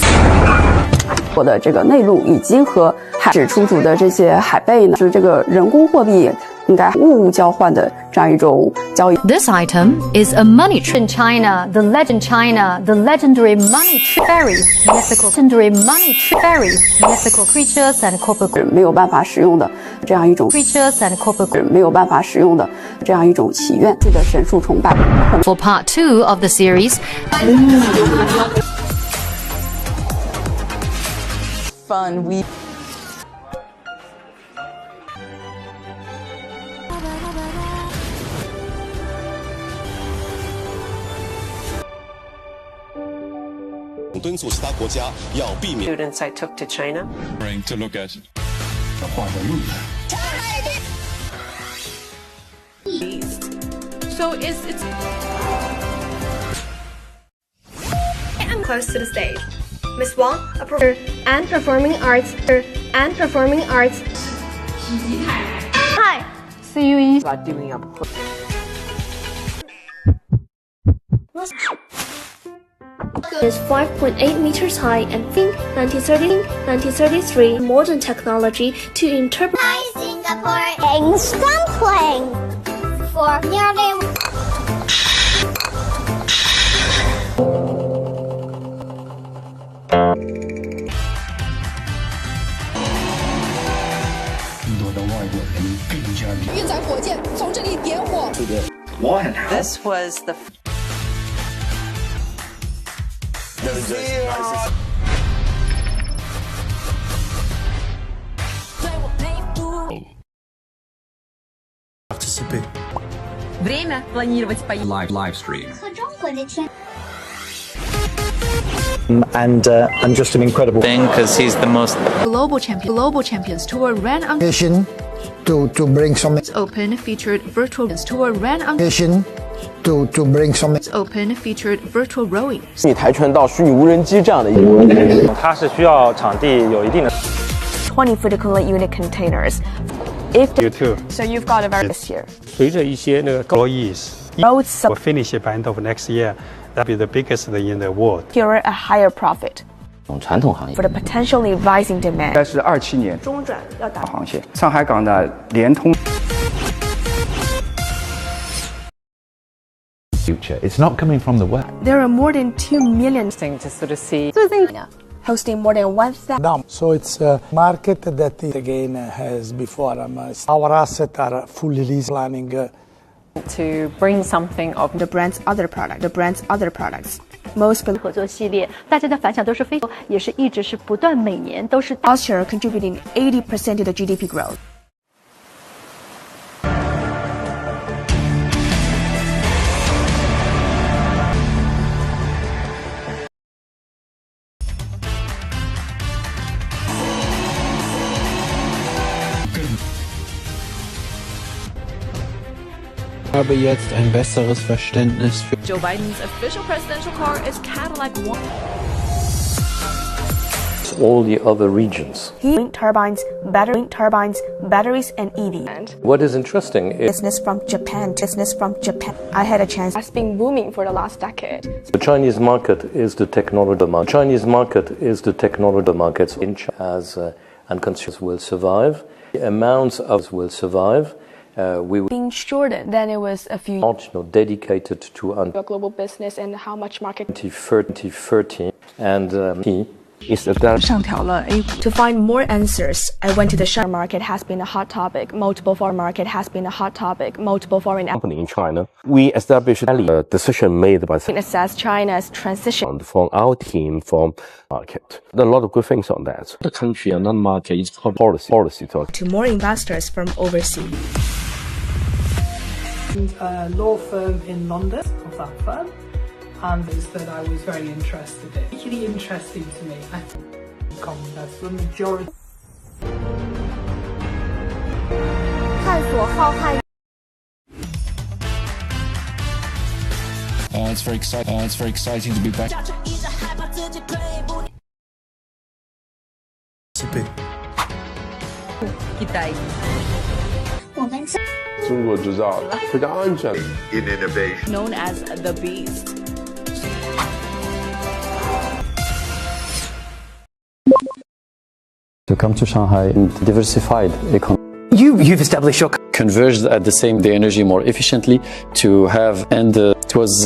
我的这个内陆以及和海水出土的这些海贝呢，是这个人工货币应该物物交换的这样一种交易。This item is a money tree. In China, the legendary money tree fairies, mythical creatures and corporate 没有办法使用的这样一种 creatures and corporate 没有办法使用的这样一种祈愿的神术崇拜。For part 2 of the series. Fun. We. Students I took to China. To look at. So it's. I'm close to the stage. Miss Wang, a professor and performing arts. Hi. See you in. About doing up. Is 5.8 meters high and think 1933 modern technology to interpret. Hi, Singapore. Dumpling for nearly. This was the. Participate. Время планировать поездку. Live stream. And just an incredible thing because he's the most Global Champions Tour ran on mission to bring some open featured virtual tour ran on mission to bring some open featured virtual rowing. 你跆拳道虚拟无人机这样的一个，它是需要场地有一定的 20 vertical unit containers. If you too. So you've got a very this year. 随着一些那个employees Roads will finish by end of next year. That'll be the biggest in the world. secure a higher profit 传统行业 for the potentially rising demand. 应该是27年中转要达航线，上海港的联通。Future. It's not coming from the West. There are more than 2 million things to sort of see. hosting more than 1,000. So it's a market that again has before. Our assets are fully leased planning. To bring something of the brand's other products. Most 合作系列，大家的反响都是非常，也是一直是不断，每年都是 Austria contributing 80% to the GDP growth. Ich habe jetzt ein besseres Verständnis für Joe Biden's official presidential car is Cadillac One. All the other regions. Wind turbines, batteries, and EV. What is interesting is business from Japan. I had a chance. It's been booming for the last decade. The Chinese market is the technology market. Chinese market is the technology market in China, and consumers will survive. The amounts of will survive. We will being shorter than it was a few years dedicated to your global business and how much market 2030 and is to find more answers. I went to the Shanghai market has been a hot topic. Multiple foreign market has been a hot topic. Multiple foreign company in China. We established a decision made by assess China's transition from our team from market. There are a lot of good things on that. The country and non-market is policy talk. To more investors from overseas. A law firm in London of that firm, and is that I was very interested in. Particularly interesting to me. I think that's the majority. 探索浩瀚。 It's very exciting. It's very exciting to be back. 期待。我们这。 中国制造非常安全。Known as the Beast. To come to Shanghai and diversified economy. You've established your converged at the same the energy more efficiently to have and it was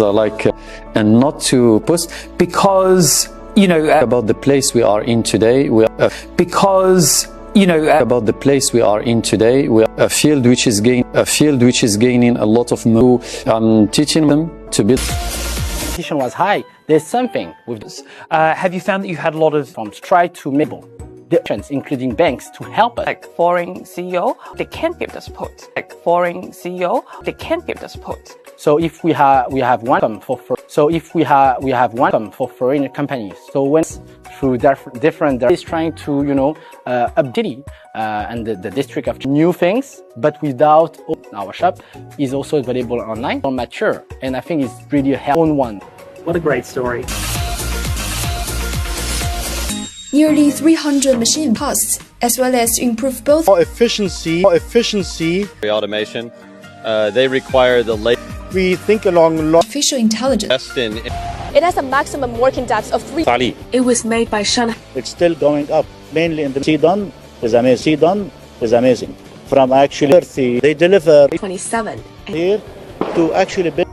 and not to post because about the place we are in today because about the place we are in today, we are a field which is gaining a lot of more. I'm teaching them to build. Competition was high. There's something with this. Have you found that you had a lot of firms try to make difference, including banks, to help us? Like foreign CEO, they can't give the support. So if we have one firm for foreign companies. So when through different is trying to update and the district of new things, but without our shop is also available online or mature, and I think it's really a own one. What a great story. Nearly 300 machine costs, as well as to improve both efficiency. Automation. They require the late. We think along artificial intelligence. It has a maximum working depth of 3. It was made by Shanghai. It's still going up, mainly in the Sidon is amazing. From actually 30, they deliver 27 here to actually build.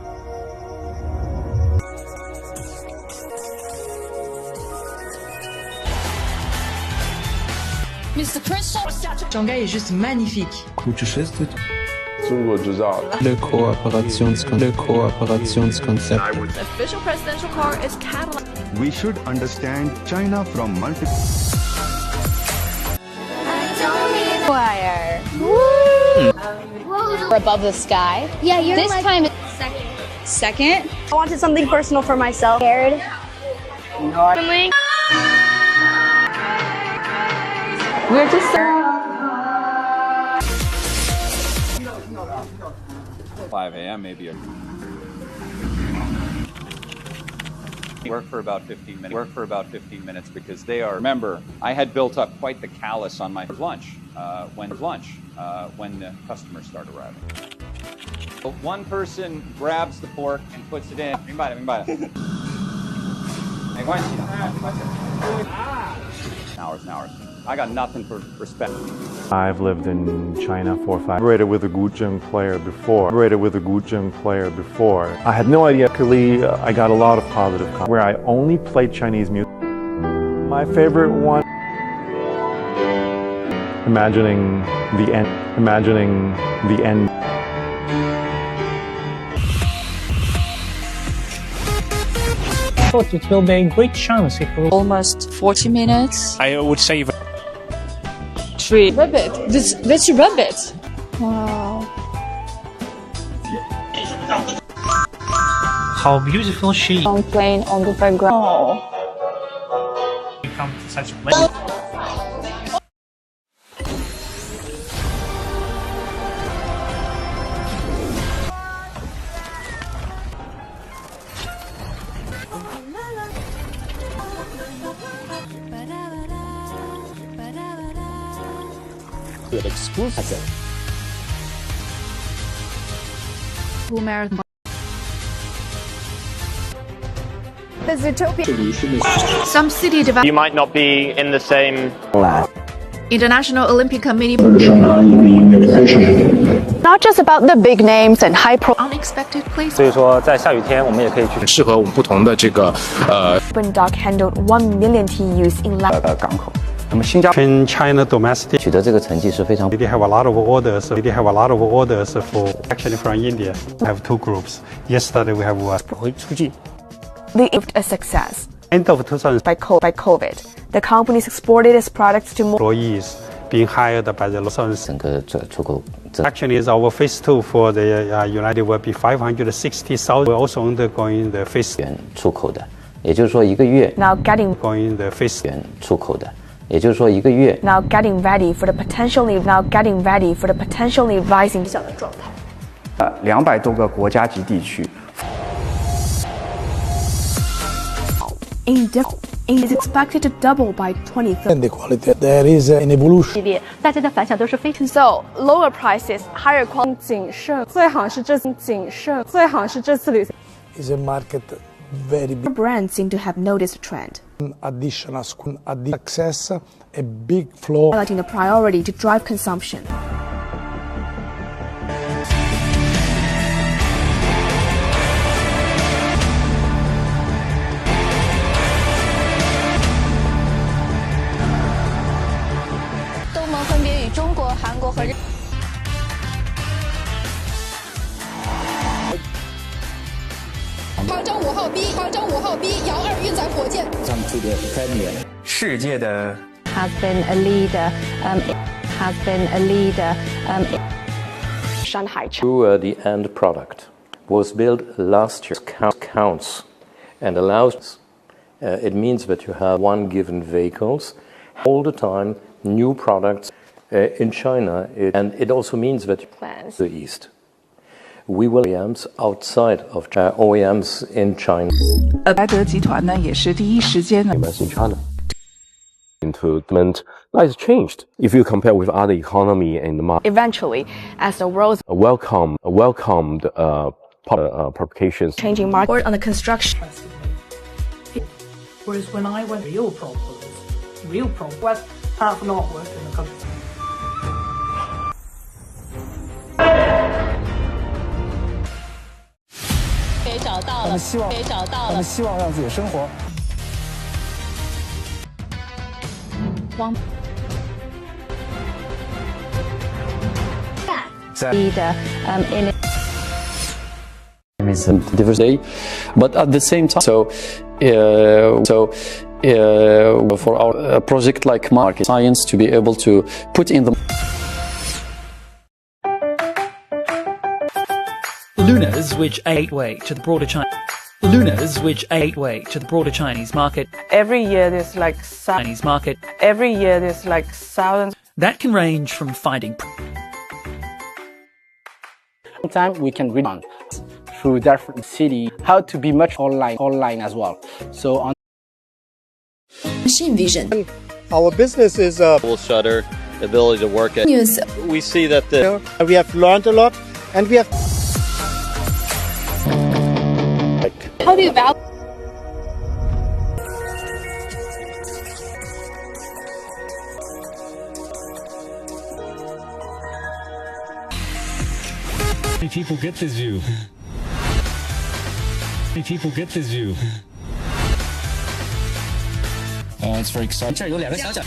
Shanghai est juste magnifique. Le Kooperationskonzept. Official presidential car is Cadillac. We should understand China from multiple. Wire. We're above the sky. Yeah, you're this like time. Second. I wanted something personal for myself. Scared. We're just 5 a.m. maybe. Work for about 15 minutes. Because they are. Remember, I had built up quite the callus on my lunch when the customers start arriving. So one person grabs the pork and puts it in. 明白了，明白了。没关系，没关系。Hours and hours. I got nothing for respect. I've lived in China for 5 years. Operated with a Guzheng player before. I had no idea. Luckily, I got a lot of positive comments where I only played Chinese music. My favorite one. Imagining the end. It will be a great chance. Almost 40 minutes. I would say 3. Rabbit. That's a rabbit. Wow. how beautiful she is. Playing on the background. Oh. Come to such a place. Exclusive. Full marathon. The Zootopia. Some city development. You might not be in the same International Olympic Committee. Not just about the big names and high pro. Unexpected places. 所以说，在下雨天，我们也可以去适合我们不同的这个Open Dock handled 1 million TEUs in less. 港口。那么新加坡 China domestic 取得这个成绩是非常。They have a lot of orders. They have a lot of orders for actually from India. We have 2 groups. Yesterday we have 会出境。 They proved a success. End of 2000 by COVID, the companies exported its products to more employees being hired by the locals. 整个出口。 Actually, is our phase 2 for the United will be 560,000. We're also undergoing the phase 出口的，也就是说一个月。Now getting going the phase 出口的。 也就是说，一个月。Now getting ready for the potentially rising 的状态。200多个国家级地区。is expected to double by 2030. And the quality there is an evolution. 系列，大家的反响都是非常。 So lower prices, higher quality. 谨慎，最好是这次旅行。 Is a market very big. Brands seem to have noticed a trend. Additional success, a big flow. Highlighting the priority to drive consumption. Has been a leader. Shanghai. The end product was built last year. Counts and allows. It means that you have one given vehicles all the time. New products in China, and it also means that plans the East. We will OEMs outside of China, OEMs in China. 莱德集团呢也是第一时间呢。 in China. That has changed if you compare with other economy and the market. Eventually, as the world's welcomed publications. Changing market on the construction. Whereas when I went, real problems was half not work in the country. 给找到了，给找到了。他们希望让自己的生活。 Leader in diversity, but at the same time, for our project like market science to be able to put in the Lunas, which gateway to the broader China. Lunas, which gateway to the broader Chinese market. Every year there's like Chinese market. Every year there's like thousands. That can range from finding. Sometimes we can rebound through different cities, how to be much online as well. So on machine vision. Our business is full shutter, ability to work at news. We see that we have learned a lot, and we have. How do you value? Many people get this view. Many people get this view. It's very exciting. 这儿有2个小角。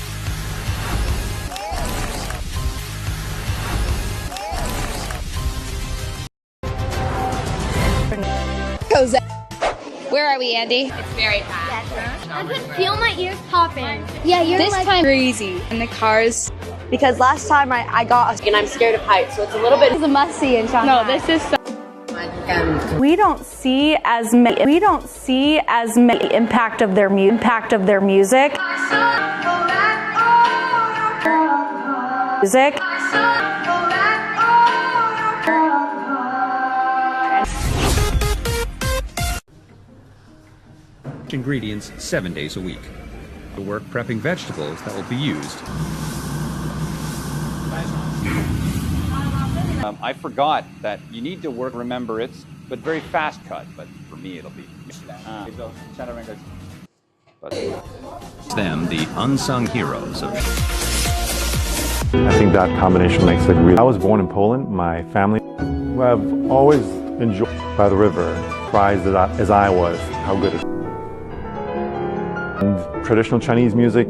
Where are we, Andy? It's very fast. I could feel my ears popping. Yeah, this time crazy in the cars. Because last time I got and I'm scared of heights, so it's a little bit. It's a must see in Shanghai. No, this is. We don't see as many impact of their music. Ingredients 7 days a week. To work prepping vegetables that will be used. I forgot that you need to remember it, but very fast cut. But for me, it'll be. Them, the unsung heroes of. I think that combination makes it real. I was born in Poland. My family, who have always enjoyed by the river, surprised as I was how good it is. And traditional Chinese music.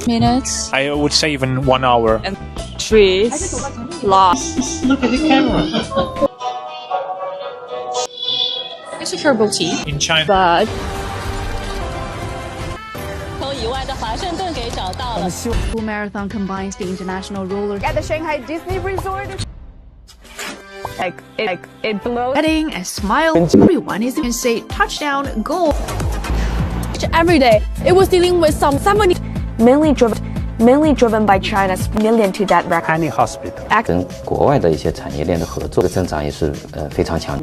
Minutes. I would say even 1 hour. And trees. Lost. Look at the camera. It's a herbal tea. In China. But. Full marathon combines the international roller at the Shanghai Disney Resort. It blows. Heading and smile. Everyone is going to say touchdown, goal. Every day, it was dealing with somebody mainly driven by China's million to death record. Any hospital. 跟国外的一些产业链的合作，增长也是非常强。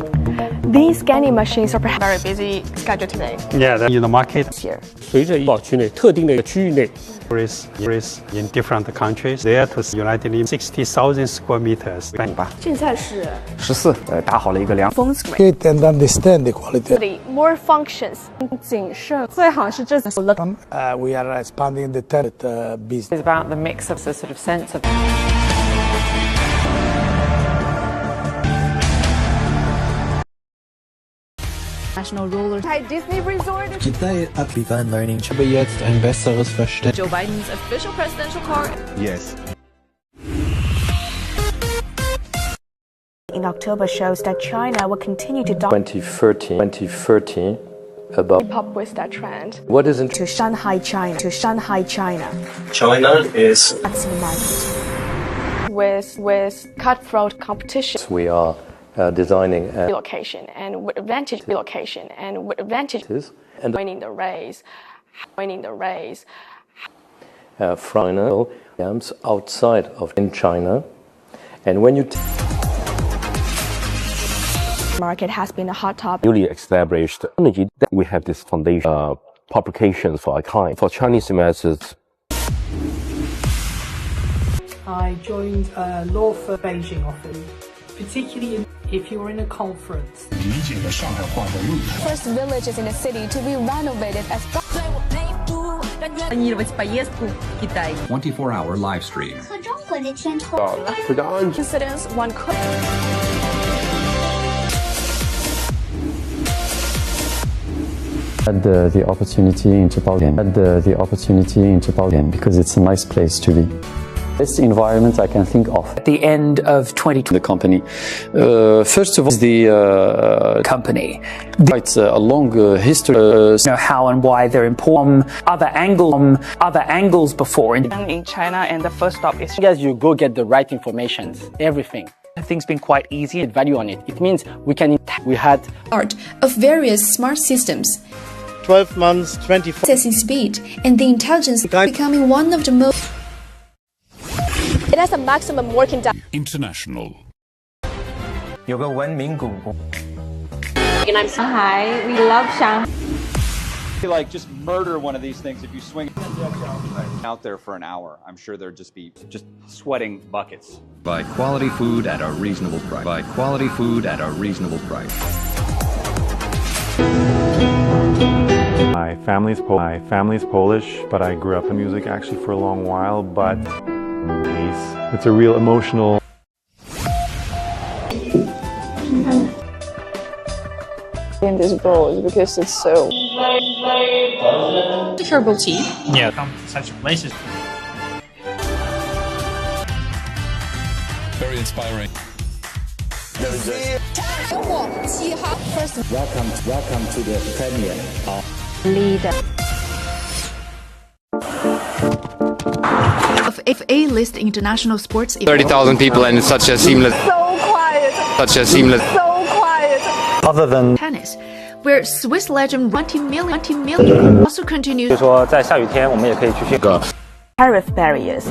These scanning machines are perhaps very busy schedule today. Yeah, in the market here. 随着保区内特定的区域内 tourists in different countries there to United Nations 60,000 square meters. 现在是14，打好了一个良。 and understand the quality. More functions. 谨慎，最好是这。We are expanding the tenant business. It's about the mix of the sort of sense of. National roller. Disney Resort. Kita hat begun learning. Aber jetzt ein besseres Verständnis. Joe Biden's official presidential car. Yes. In October shows that China will continue to 2030 about keep up with that trend. What is it? To Shanghai, China. China is with cutthroat competition. We are designing a relocation and advantages and winning the race. From outside of in China, and when you market has been a hot topic. Newly established energy, we have this foundation publications for our kind for Chinese investors. I joined a law firm Beijing office, particularly if you're in a conference. First villages in the city to be renovated as 24-hour live stream. Incidents one could. Had the opportunity into Baoding because it's a nice place to be. Best environment I can think of. At the end of 2020, the company. First of all, the company. It's a long history. How and why they're important. Other angles before. In China, and the first stop is. As you go get the right information, everything. Things been quite easy. Value on it. It means we had art of various smart systems. 12 months, 24. Processing speed and the intelligence becoming one of the most. It has a maximum working time. International. 有个文明古国。 And I'm Shanghai. We love Shanghai. Like just murder one of these things if you swing out there for an hour. I'm sure there'd just be sweating buckets. Buy quality food at a reasonable price. Buy quality food at a reasonable price. My family's Polish, but I grew up in music actually for a long while. But it's a real emotional. In this bowl is because it's so herbal tea. Yeah, come to such places. Very inspiring. Welcome to the premiere of leader. Of A-list international sports event. 30,000 people and it's such a seamless. So quiet. Such a seamless. So quiet. Other than tennis, where Swiss legend 20 million also continues. 就说在下雨天我们也可以去这个 Tariff barriers.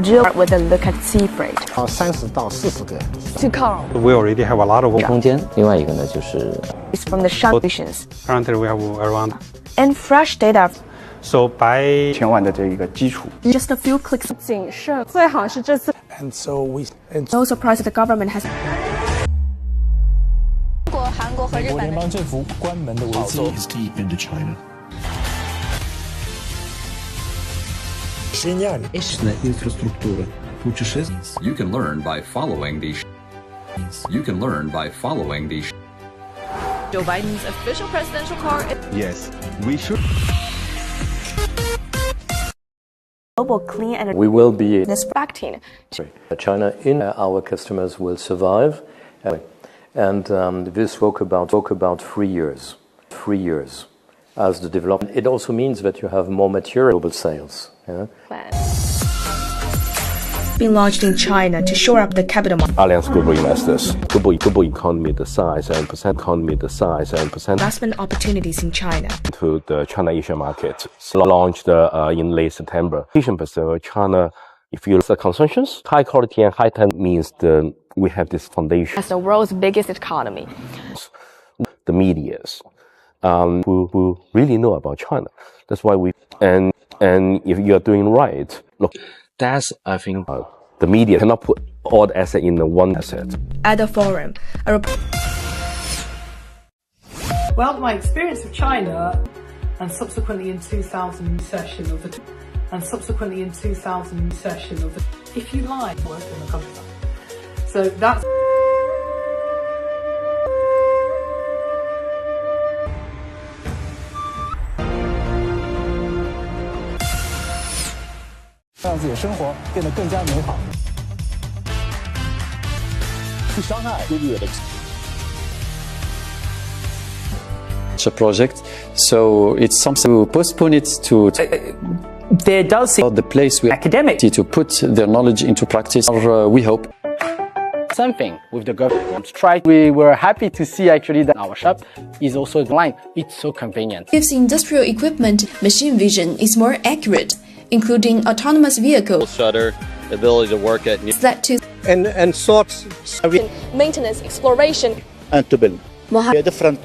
Jill with a look at sea freight. 30到40个 To come. We already have a lot of 空间。另外一个呢，就是 It's from the solutions. currently we have around. And fresh data. So by 10万的这一个基础。 Just a few clicks. 谨慎，最好是这次。And so we. No surprise that the government has. 韩国和日本联邦政府关门的危机。 is deep into China. You can learn by following these. You can learn by following these. Joe Biden's official presidential car. Yes, we should. Global clean energy. We will be respecting. China in our customers will survive, and this spoke about 3 years. 3 years as the development. It also means that you have more material global sales. Yeah? Been launched in China to shore up the capital market. Alliance Global Investors, global economy, the size and percent economy, the size and percent Investment opportunities in China. To the China Asia market. Launched in late September. Asian Pacific, China. If you look at the consumptions, high quality and high tech means we have this foundation. As the world's biggest economy. The medias, who really know about China. That's why we and if you are doing right, look. That's, I think, the media cannot put all the asset in the one asset. At the forum, Well, my experience of China, and subsequently in 2000 session of the, if you like, work in the countryside. So that's. 让自己的生活变得更加美好。去伤害 It's a project, so it's something to postpone it to. There does seem the place where academic to put their knowledge into practice. We hope. Something with the government. We were happy to see actually that our shop is also online. It's so convenient. Gives industrial equipment machine vision is more accurate, including autonomous vehicles. Shutter, ability to work at that to and sorts maintenance, exploration, and to build different.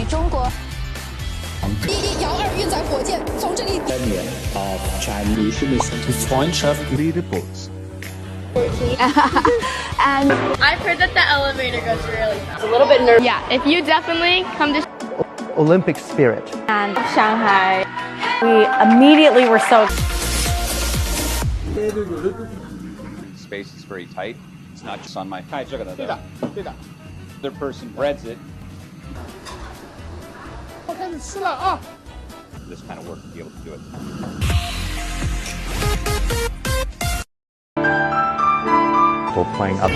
中国遥2运载火箭从这里。And I've heard that the elevator goes really fast. It's a little bit nervous. Yeah, if you definitely come to Olympic spirit. And Shanghai, we immediately were so. Space is very tight. It's not just on my. Other person breads it. This kind of work to be able to do it. Playing up.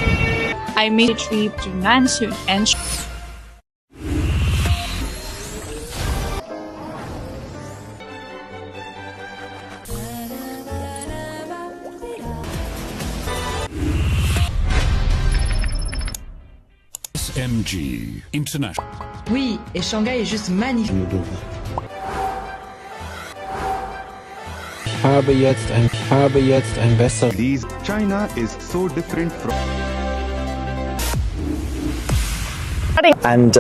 I made a trip to Nanxun and SMG International. Oui, et Shanghai est juste magnifique. habe jetzt ein besser. China is so different from. And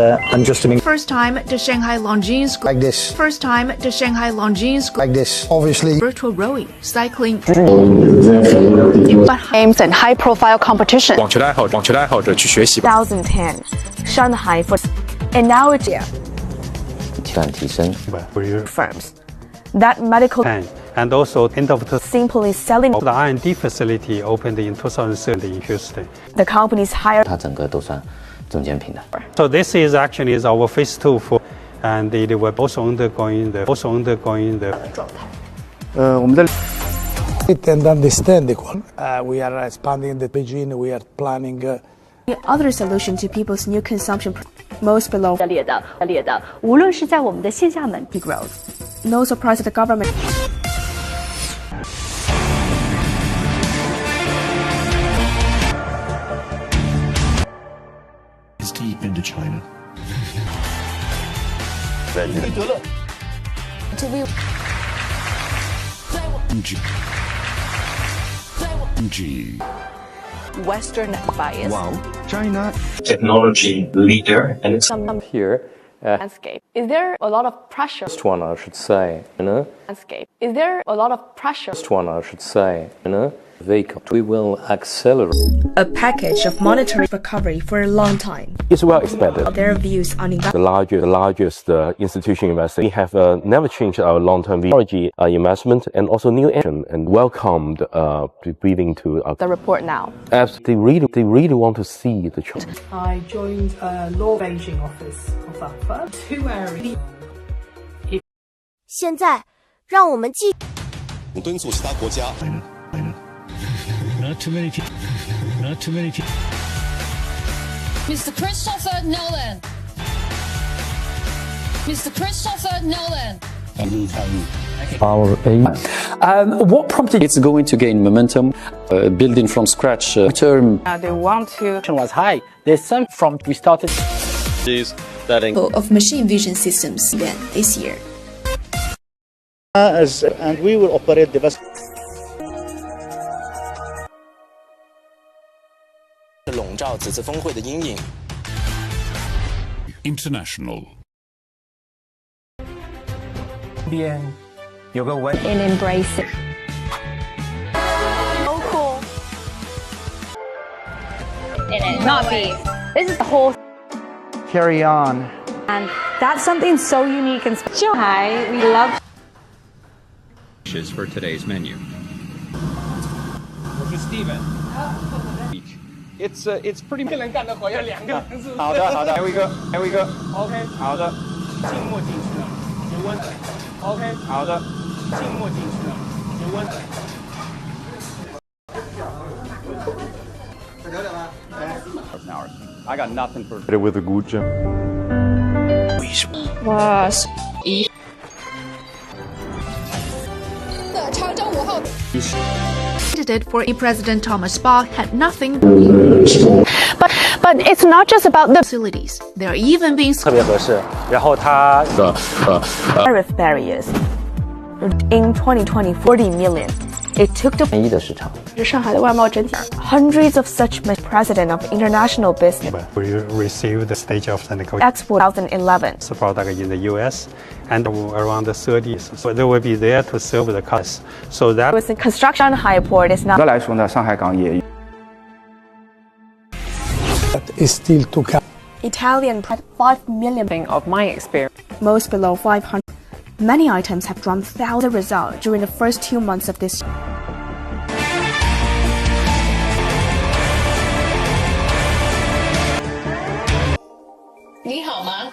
just to First time the Shanghai Lingyun School. like this. First time the Shanghai Lingyun School. Like this. Obviously. Virtual rowing, cycling. But games and high-profile competition. 网球的爱好者去学习吧。2010, Shanghai for, and now it's 体感提升 firms that medical and also end of the simply selling the R&D facility opened in 2007 in Houston. the company's higher. 它整个都算中间品的。 So this is actually is our phase 2 for, and it will also undergoing the 状态。我们的 and understand the we are expanding the Beijing. We are planning. Other solution to people's new consumption, most below 列的，无论是在我们的线下门 growth. No surprise the government. Is deep into China. Western bias. Wow, China. Technology leader, and it's here. Landscape. Is there a lot of pressure? First one, I should say, Landscape. Is there a lot of pressure? First one, I should say, vehicle. We will accelerate. A package of monetary recovery for a long time. It's well expected. Their views on The largest institution investor. We have never changed our long-term technology investment and also new action and welcomed breathing to the report now. Absolutely, they really want to see the China. I joined a law Beijing office of that firm. 2 areas. 现在，让我们继敦促其他国家。Not too many Mr. Christopher Nolan. Mr. Christopher Nolan. Our aim. What prompted it's going to gain momentum? Building from scratch. Term. They want to. Was high. There's some from we started. Of machine vision systems event this year. And we will operate the best. 笼罩此次峰会的阴影。International. 边有个文 And embrace it. So cool. And not beef. This is the whole. Carry on. And that's something so unique and special. Hi, we love. Dishes for today's menu. 我是 Steven. It's pretty. 一个人干得活，要2个人是不是？好的，来一个。OK， 好的。静默进去了，学温。OK， 好的。静默进去了，学温。I got nothing for. With the good gym. Was. Candidate for President Thomas Bach had nothing. But it's not just about the facilities. They're even being 特别合适。然后它tariff barriers. In 2020, 40 million. It took the 1亿的市场。上海的外贸整体 hundreds of such president of international business. We received the stage of the negotiation. Expo 2011. The product in the U.S. and around the 30s, so they will be there to serve the customers. So that with the construction Shanghai port is now. 来说呢，上海港也 That is still to come. Italian had 5 million of my experience. Most below 500. Many items have drawn thousands results during the first 2 months of this year. 你好吗？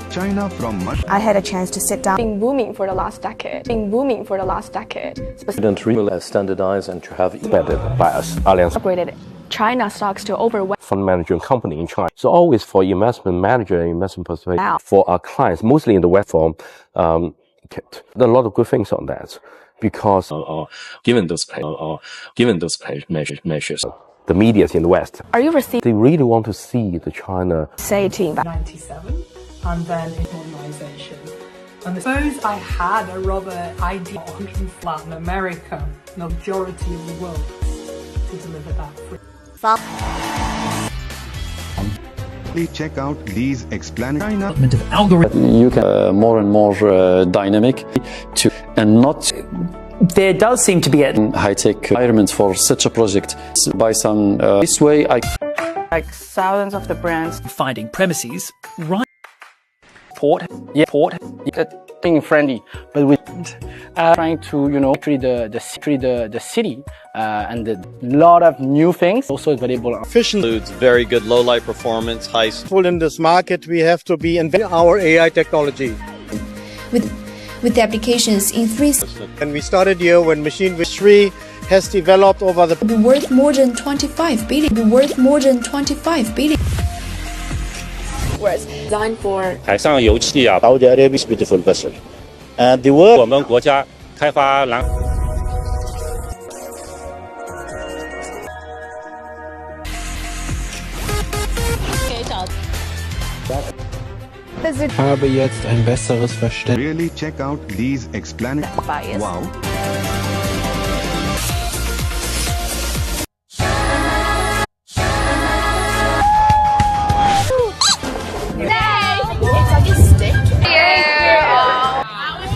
China from much. I had a chance to sit down. Been booming for the last decade. President really standardize and to have Expected by us, Allianz. Upgraded China stocks to over. Fund manager company in China. So always for investment manager and investment perspective Wow. for our clients, mostly in the West form, there are a lot of good things on that because given those measures. The media in the West. Are you receiving? They really want to see the China. Say team. 97. and then modernisation. And I suppose I had a rather ideal 100 Latin America, the majority of the world, to deliver that free. Please check out these explanatory development of algorithms. You can more and more dynamic to and not. There does seem to be a high-tech environment for such a project. By some this way, like thousands of the brands finding premises right. Port, being friendly, but with trying to treat the city and a lot of new things also available. Efficient includes very good low light performance, high. In this market, we have to be inventing our AI technology. With the applications in 3. And we started here when machine vision 3 has developed over the. Be worth more than 25 billion. Be worth more than 25 billion. Was designed for 海上油气啊 Saudi Arabia is beautiful vessel, and the world 我们国家开发蓝 habe jetzt ein besseres Verständnis. Really check out these explanatory. Wow.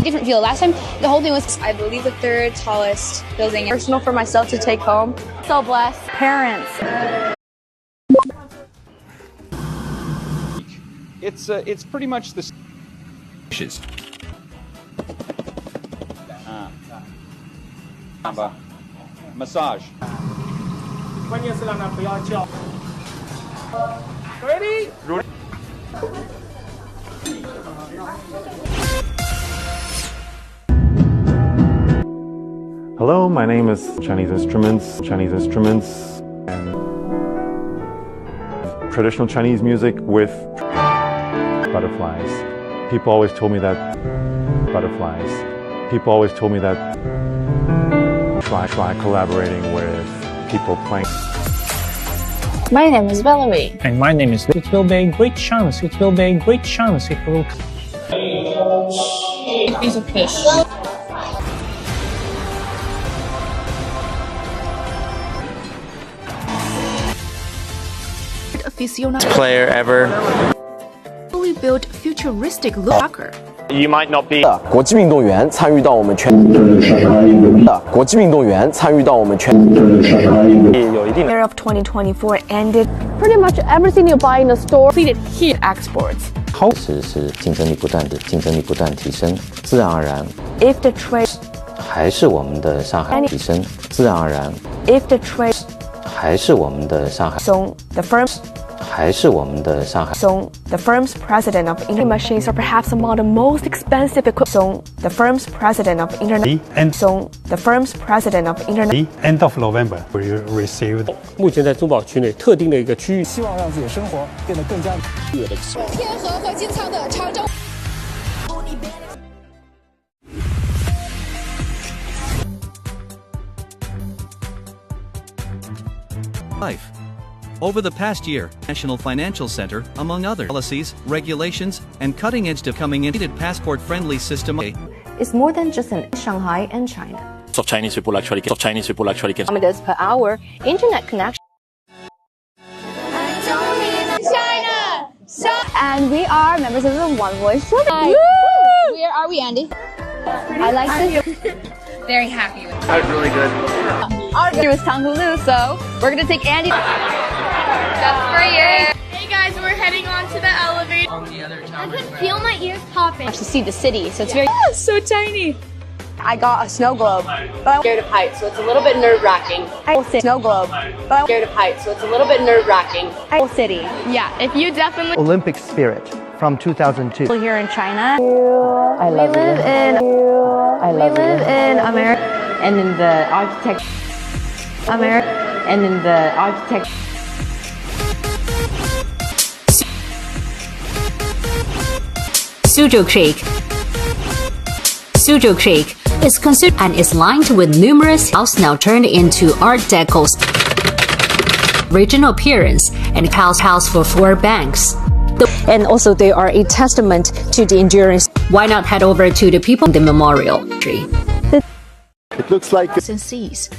Different feel. Last time, the whole thing was, I believe, the 3rd tallest building. Personal for myself to take home. So blessed. Parents. It's pretty much the dishes. Massage. Ready? Hello, my name is Chinese Instruments, and traditional Chinese music with butterflies. People always told me that try collaborating with people playing. My name is Bellamy. And my name is. It will be a great chance. It will be a great chance if we will. Piece of fish. Player ever. Fully built futuristic locker. You might not be. 国际运动员参与到我们全。国际运动员参与到我们全。有一定的。Year of 2024 ended. Pretty much everything you buy in the store completed here. Exports. 是竞争力不断提升，自然而然。 If the trade 还是我们的上海提升，自然而然。 If the trade 还是我们的上海。 So the firms 还是我们的上海。 So the firm's president of internet machines are perhaps among the most expensive equipment. So the firm's president of internet. So the firm's president of internet. The end of November, we received. 目前在中保区内特定的一个区域，希望让自己的生活变得更加。天河和金仓的常州。Life. Over the past year, National Financial Center, among other policies, regulations, and cutting-edge becoming passport-friendly system. It's more than just in Shanghai and China. Chinese people actually get. Kilometers per hour internet connection. China! And we are members of the One Voice Show. Where are we, Andy? I like this. Very happy with it. That was really good. Our name is Tang Hulu, so we're gonna take Andy. That's for you. Hey guys, we're heading on to the elevator. On the other tower. I can feel my ears popping. To see the city, so it's very so tiny. I got a snow globe, but I'm scared of heights, so it's a little bit nerve-wracking. Snow globe, but I'm scared of heights, so it's a little bit nerve-wracking. City. Yeah, if you definitely Olympic spirit from 2002. Here in China. I love you. We live in America. And in the architecture. America. And in the architecture. Suzhou Creek is considered and is lined with numerous houses now turned into Art Deco's regional appearance and house for 4 banks. And also they are a testament to the endurance. Why not head over to the people in the memorial tree? It looks like seas.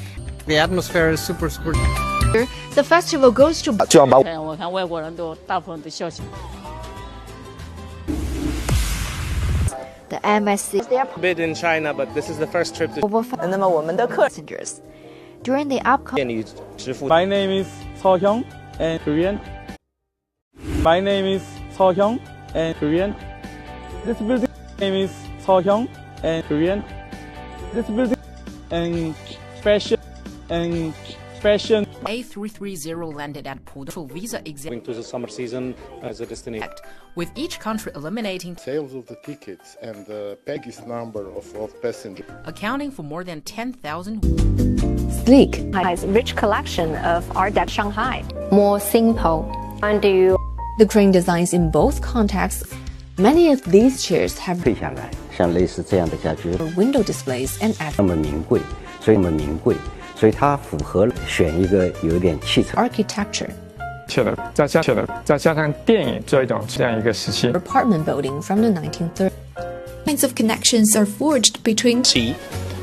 The atmosphere is super. The festival goes to The MSC. They are bid in China, but this is the first trip to. Passengers. During the upcoming. My name is Cao Hyung and Korean. My name is Cao Hyung and Korean. This building name is Cao Hyung and Korean. This building and fashion. A330 landed at Pudong visa exam Going to the summer season as a destination. with each country eliminating sales of the tickets and the package number of passengers. accounting for more than 10,000. Sleek has rich collection of art at Shanghai. More simple. And the green designs in both contexts. Many of these chairs have 退下来，像类似这样的家具， window displays and 那么名贵，所以它符合选一个有点气质 architecture. 再加上电影这样一个时期。 Apartment building from the 1930s. Kinds of connections are forged between C,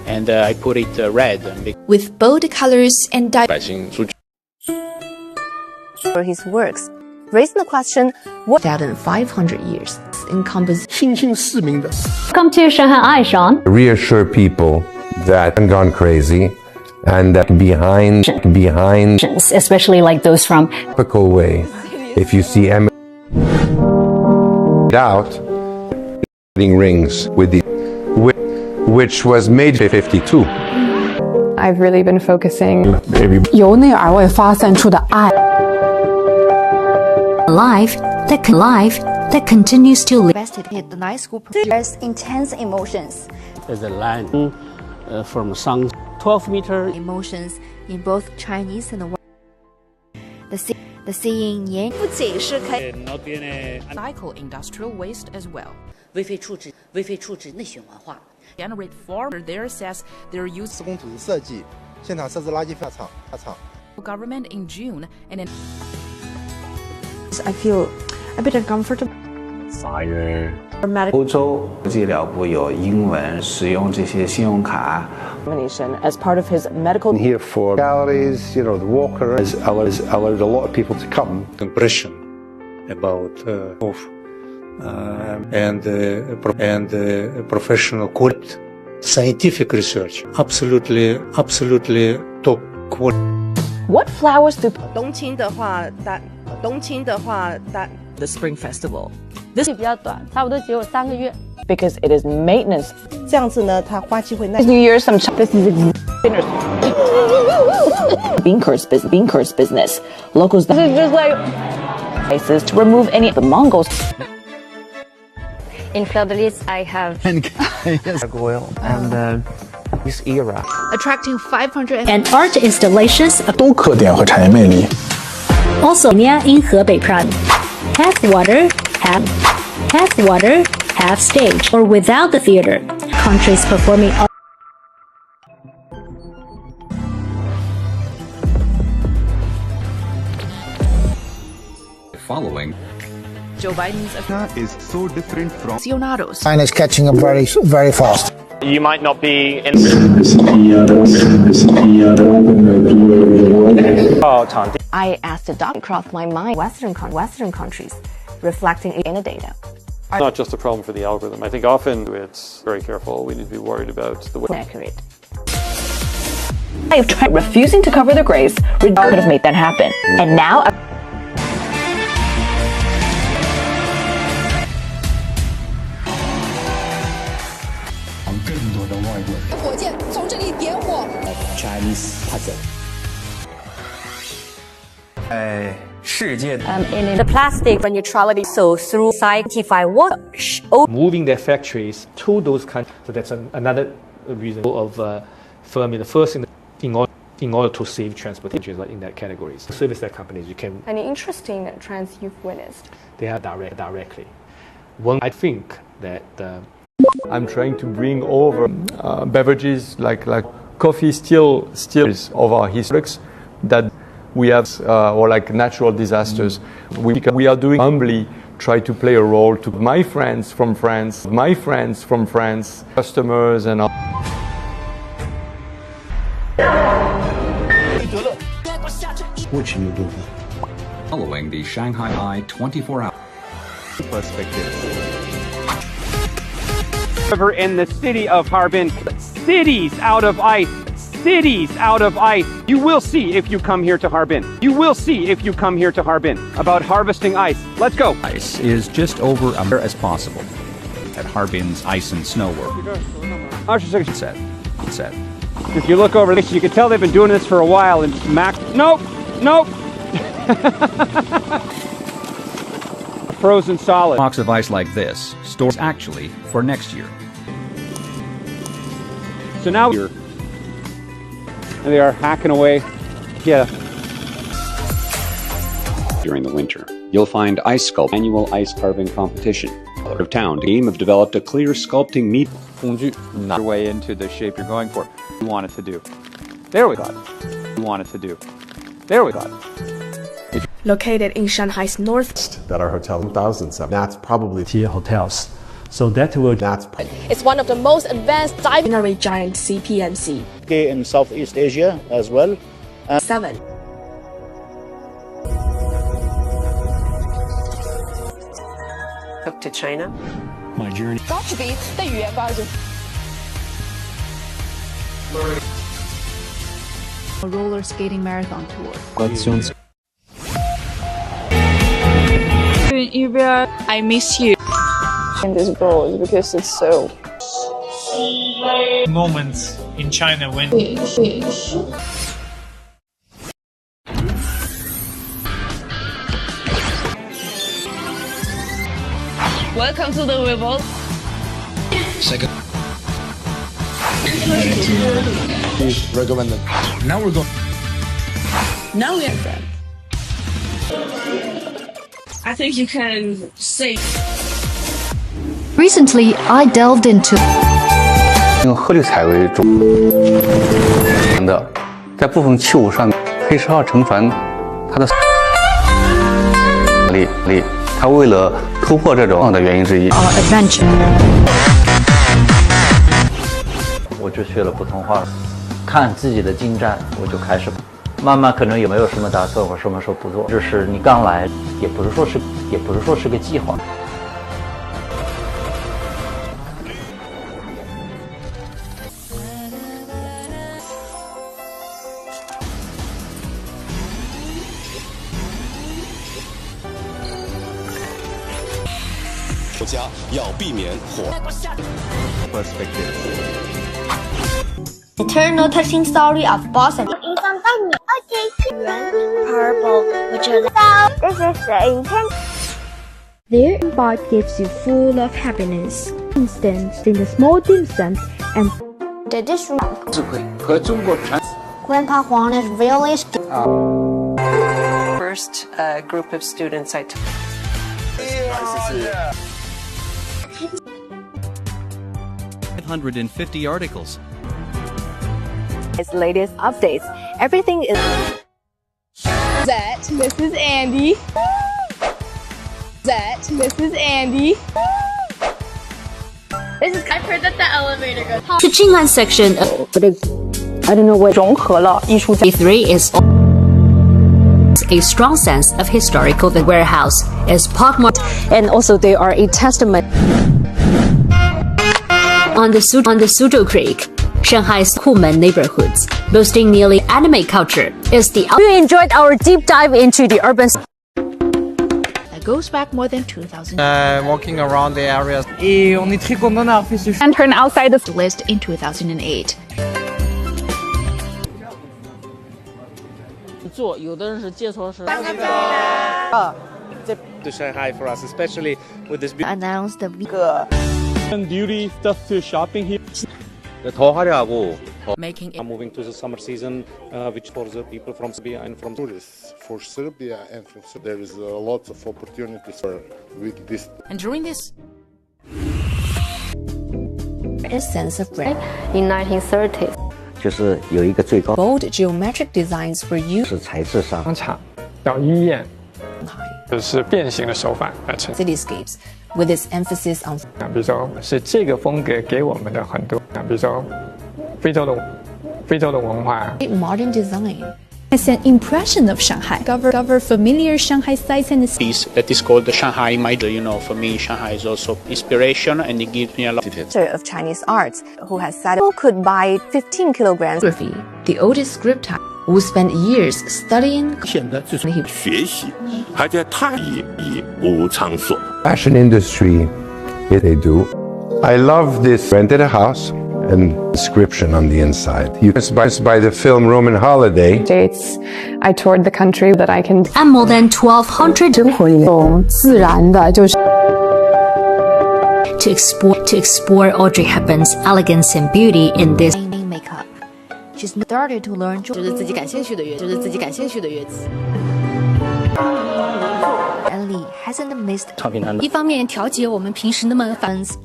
and I put it red. with bold colors and For his works, raising the question, what 1,500 years encompass 新兴市民的 Come to Shanghai, Sean. Reassure people that I'm gone crazy and that behind Especially like those from typical way. If you see out rings with the which was made in 52. I've really been focusing 由内而外发散出的爱 life that continues to live. Invested in the night school. There's intense emotions. There's a line from sun 12 meter. Emotions in both Chinese and the seeing Yan. Cycle industrial waste as well. 微废处置内循环化。 Generate farmer there says they're used 施工图设计，现场设置垃圾分厂。government in June and in I feel a bit uncomfortable. Fire. 欧洲医疗部有英文使用这些信用卡。As part of his medical. Here for galleries, the walker has allowed a lot of people to come. Impression about and professional quality, scientific research, absolutely top quality. What flowers do 冬青的话，大 the Spring Festival? This 比较短，差不多只有3个月。 because it is maintenance. 这样子呢，它花期会耐。 New Year, some this is Beancourse business. Locals. This is just like places to remove any of the Mongols. In Philippines, I have oil and this era. attracting 500 and art installations of 都特点和产业魅力。 also near in Hebei Province. Half water, half stage, or without the theater. Countries performing art. Following. Joe Biden's is so different from aficionados. China is catching up very, very fast. You might not be in. I asked the doctor across my mind Western countries, reflecting in the data. It's not just a problem for the algorithm. I think often it's very careful. We need to be worried about the way. Accurate. I have tried refusing to cover the graves. We could have made that happen. And now. 更多的外国火箭从这里点火。 Chinese puzzle. 世界 in the plastic neutrality. So through scientific work, moving their factories to those countries. So that's another reason of firming the first in order to save transportation, like in that categories. Service that companies you can. Any interesting trends you've witnessed? They have directly. One, I think that I'm trying to bring over beverages like coffee still is of our historics that we have or like natural disasters. We are doing humbly try to play a role to my friends from France, customers and all. Following the Shanghai Eye 24-hour perspective. River in the city of Harbin, cities out of ice. Cities out of ice. You will see if you come here to Harbin. You will see if you come here to Harbin about harvesting ice. Let's go. ice is just over as possible at Harbin's ice and snow work. Said. If you look over this, you can tell they've been doing this for a while. And nope. Frozen solid. Blocks of ice like this stores actually for next year. So now here. And they are hacking away. Yeah. During the winter, you'll find ice sculpt annual ice carving competition. Out of town, the team have developed a clear sculpting meat. Not your way into the shape you're going for. You want it to do. There we go. You want it to do. There we go. Located in Shanghai's north. That our hotel in 2007. That's probably tier hotels. So that will. It's one of the most advanced diving giant CPMC. In Southeast Asia as well. 7. Up to China. My journey. A roller skating marathon tour. I miss you. And this goal is because it's so. Moments in China when. Welcome to the revolt. Second. Recommended. Now we're going. Now we are friends. I think you can say. Recently, I delved into 用褐绿彩为主的，在部分器物上，黑石号沉船它的力，它为了突破这种的原因之一。我就学了普通话，看自己的进展，我就开始。慢慢可能也没有什么打算，我什么时候不做，就是你刚来，也不是说是个计划。国家要避免火。Eternal touching story of boss and purple, which is this is the intent. Their bite gives you full of happiness. Instant in the small dim sum and the dish. Grandpa Huang is really First group of students I took. 550 articles. its latest updates. Everything is. This is Andy. This is Andy. I've heard that the elevator goes. The Jing'an section of I don't know what 融合了艺术家 3 is a strong sense of historical. The warehouse is part more, and also they are a testament on the Suzhou Creek. Shanghai's Kumen neighborhoods, boasting nearly anime culture, is the. You enjoyed our deep dive into the urban. That goes back more than 2,000. Walking around the areas. Et on est très content d'avoir fait ce and turn outside the list in 2008. 做有的人是借错是。To Shanghai for us, especially with this. Announced the duty stuff to shopping here. 더 화려하고. Making it. Moving to the summer season, which for the people from Serbia and from tourists for Serbia and from Serbia, there is lots of opportunities for with this. And during this. A sense of brand. In 1930s. 就是有一个最高 bold geometric designs were used. 是材质上。商场、小医院。是变形的手法来呈现 cityscapes with its emphasis on 比如说是这个风格给我们的很多比如说非洲的文化 modern design. It's an impression of Shanghai. Cover familiar Shanghai sights and piece that is called the Shanghai Mitre. You know, for me, Shanghai is also inspiration, and it gives me a lot of Chinese arts, who has said people could buy 15 kilograms. The oldest script type, who spent years studying. 现在自从学习，还在太乙无场所。 Fashion industry, yeah, they do. I love this. Rented a house. And inscription on the inside. You by the film Roman Holiday. States, I toured the country that I can. And more than 1,200 to explore Audrey Hepburn's elegance and beauty in this makeup. She started to learn. 就是自己感兴趣的乐子。Ellie hasn't missed 一方面调节我们平时那么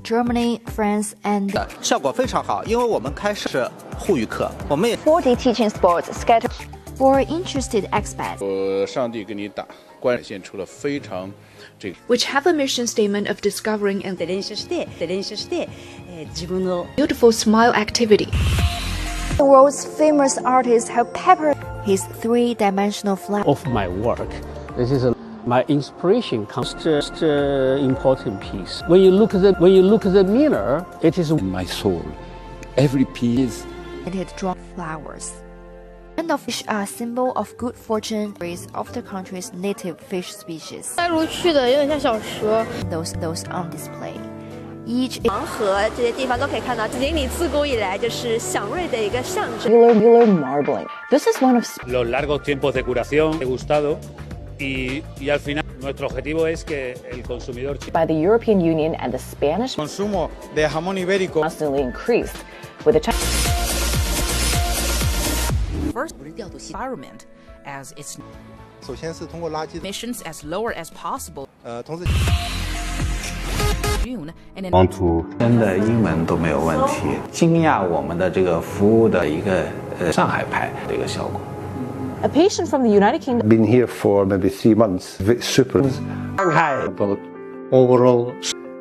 Germany, France, and 效果非常好，因为我们开设是沪语课，我们也 40 teaching sports scattered for interested expats. 上帝给你打关展现出了非常这个 which have a mission statement of discovering and 自分の beautiful smile activity. The world's famous artists have peppered his three-dimensional flag of my work. This is my inspiration comes just important piece. When you look at the mirror, it is my soul. Every piece. And it draws flowers. And of fish are a symbol of good fortune of the country's native fish species. 来如去的，有点像小蛇。Those on display. Each 黄河这些地方都可以看到，锦鲤自古以来就是祥瑞的一个象征。Regular marbling. This is one of los largos tiempos de curación, degustado. Y al final nuestro objetivo es que el consumidor by the European Union and the Spanish consumo de jamón ibérico constantly increased with the first environment as its 首先是通过垃圾 emissions as lower as possible 同时 want to 真的英文都没有问题，惊讶我们的这个服务的一个上海派的一个效果。A patient from the United Kingdom. Been here for maybe 3 months. Super. Shanghai about overall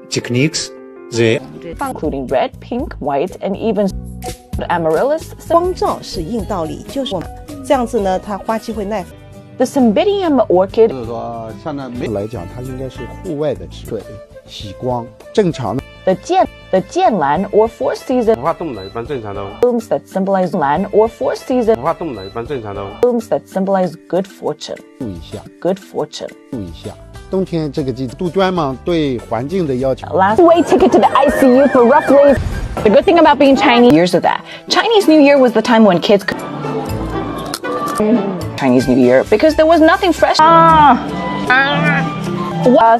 techniques, including red, pink, white, and even amaryllis. 光照是硬道理，就是这样子呢，它花期会耐。The Cymbidium orchid. 就是说，像那梅来讲，它应该是户外的植物，喜光，正常的。The 剑兰 or four season 画动的一般正常的 blooms that symbolize land or four season 画动的一般正常的 blooms that symbolize good fortune. 注意一下 good fortune. 注意一下，冬天这个季度端嘛，对环境的要求。Last way ticket to the ICU for roughly. The good thing about being Chinese years of that. Chinese New Year was the time when kids could Chinese New Year because there was nothing fresh.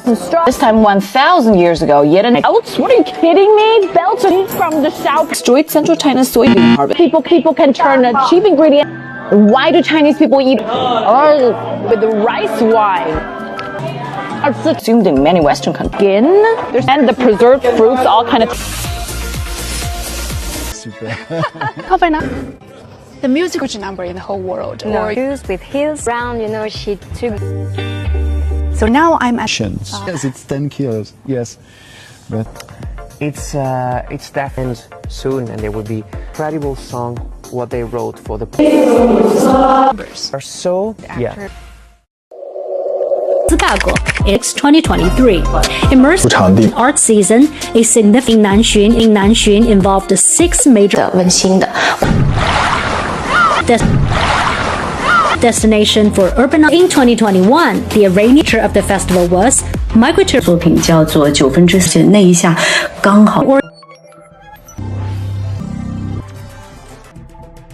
Some straw. This time 1,000 years ago, yet an belts? What are you kidding me? Belts are from the south. Destroyed central China's soybean harvest. People can turn a cheap ingredient. Why do Chinese people eat with the rice wine? Are consumed in many Western countries. And the preserved fruits, all kind of. Super. The music number in the whole world. Or used with heels round, she took. So now I'm at Yes, it's 10 kilos. Yes, but it's definitely soon, and there will be incredible song what they wrote for the numbers are so Chicago, it's 2023. Immersive art season, a significant in Nanxun involved 6 major 温馨的 destination for urban in 2021. The arranger of the festival was migratory 作品叫做4/9那一下刚好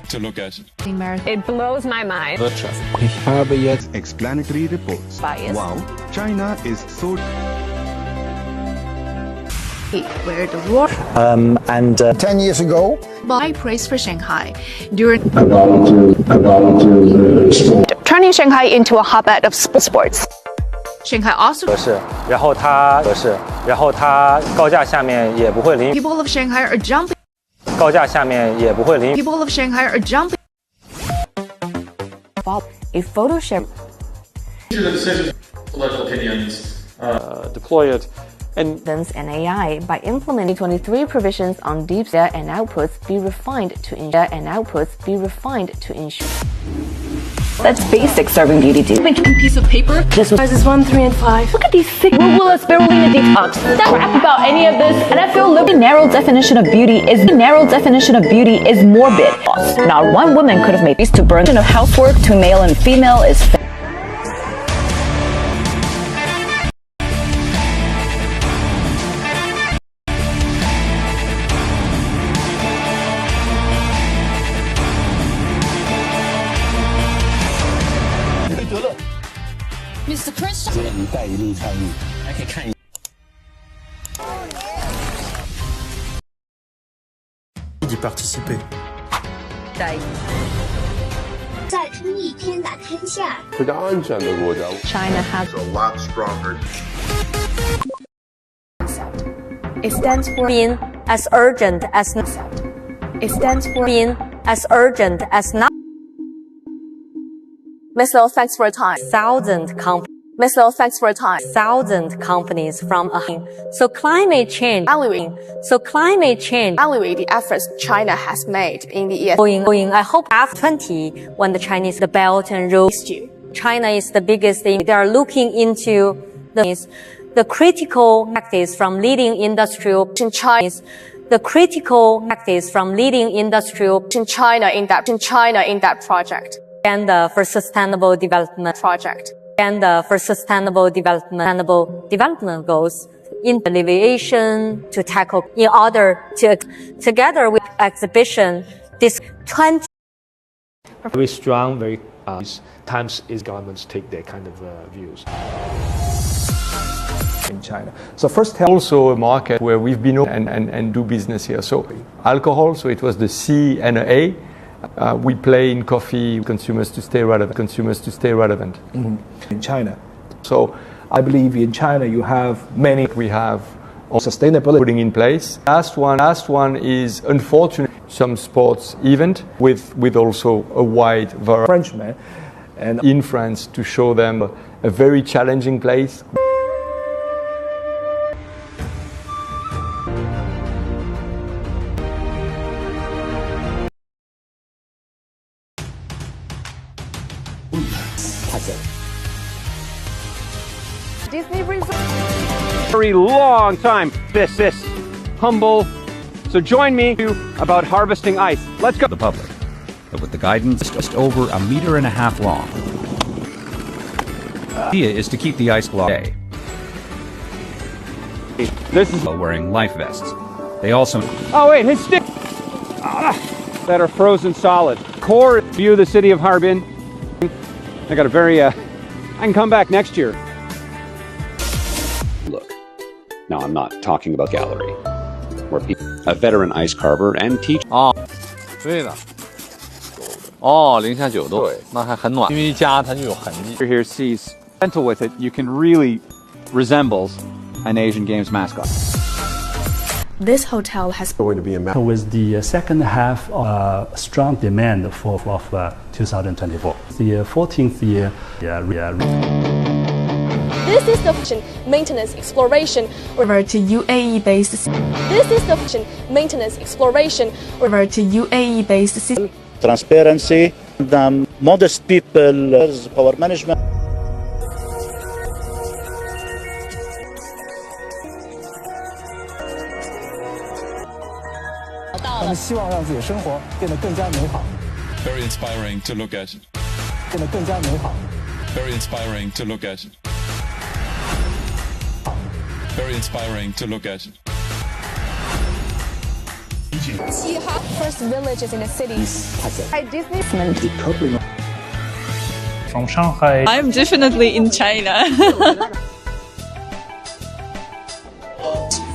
to look at. It blows my mind. Ich habe jetzt explanatory reports. Bias. Wow, China is so where the war and 10 years ago high praise for Shanghai during turning Shanghai into a hotbed of sports. Shanghai also 然后它高架下面也不会淋 people of Shanghai are jumping 高架下面也不会淋 people of Shanghai are jumping a photo share political opinions, deploy it. And AI by implementing 23 provisions on deep data and outputs be refined to ensure. That's basic serving beauty too. Make a piece of paper. This was sizes 1, 3, and 5. Look at these thick rubella spirulina detox. That crap about any of this, and I feel the narrow definition of beauty is morbid. Not one woman could have made these to burn of housework to male and female is. Mr. Christian. 一带一路参与，还可以看一。d'y participer. 再出一天打天下。比较安全的国家。China has a lot stronger. It stands for being as urgent as. It stands for being as urgent as not. Miss Liu, thanks for your time. Miss Liu, thanks for your time. 1,000 companies from so climate change. Evaluate the efforts China has made in the going. I hope after 20, when the Chinese the Belt and Road, China is the biggest thing. They are looking into the critical practice from leading industrial in China. The critical practice from leading industrial in China in that project. And for sustainable development project. And for sustainable development goals in alleviation to tackle in order to together with exhibition this 20 very strong, very times is governments take their kind of views. In China. So first also a market where we've been and do business here. So alcohol, so it was the C and a A. We play in coffee, consumers to stay relevant. Mm-hmm. In China. So I believe in China you have many. We have sustainability putting in place. Last one is unfortunately some sports event with also a wide variety. Frenchmen and in France to show them a very challenging place. Disney Resort. Very long time. This humble. So join me about harvesting ice. Let's go. The public, but with the guidance just over 1.5 meters long. The idea is to keep the ice block. This is wearing life vests. They also. Oh wait, his stick. That are frozen solid. Core view of the city of Harbin. I got a very. I can come back next year. Look, now I'm not talking about gallery, where a veteran ice carver and teacher. 对的。零下9度，那还很暖，因为一加它就有痕迹。 Here sees gentle with it, you can really resembles an Asian Games mascot. This hotel has going to be a with the second half of strong demand of 2024. The 14th year. This is the maintenance exploration over to UAE based. This is the maintenance exploration over to UAE based system. Transparency, the modest people, power management. 他们希望让自己的生活变得更加美好。 Very inspiring to look at. 变得更加美好。 Very inspiring to look at. Very inspiring to look at. First villages in the city. Disney. From Shanghai. I'm definitely in China.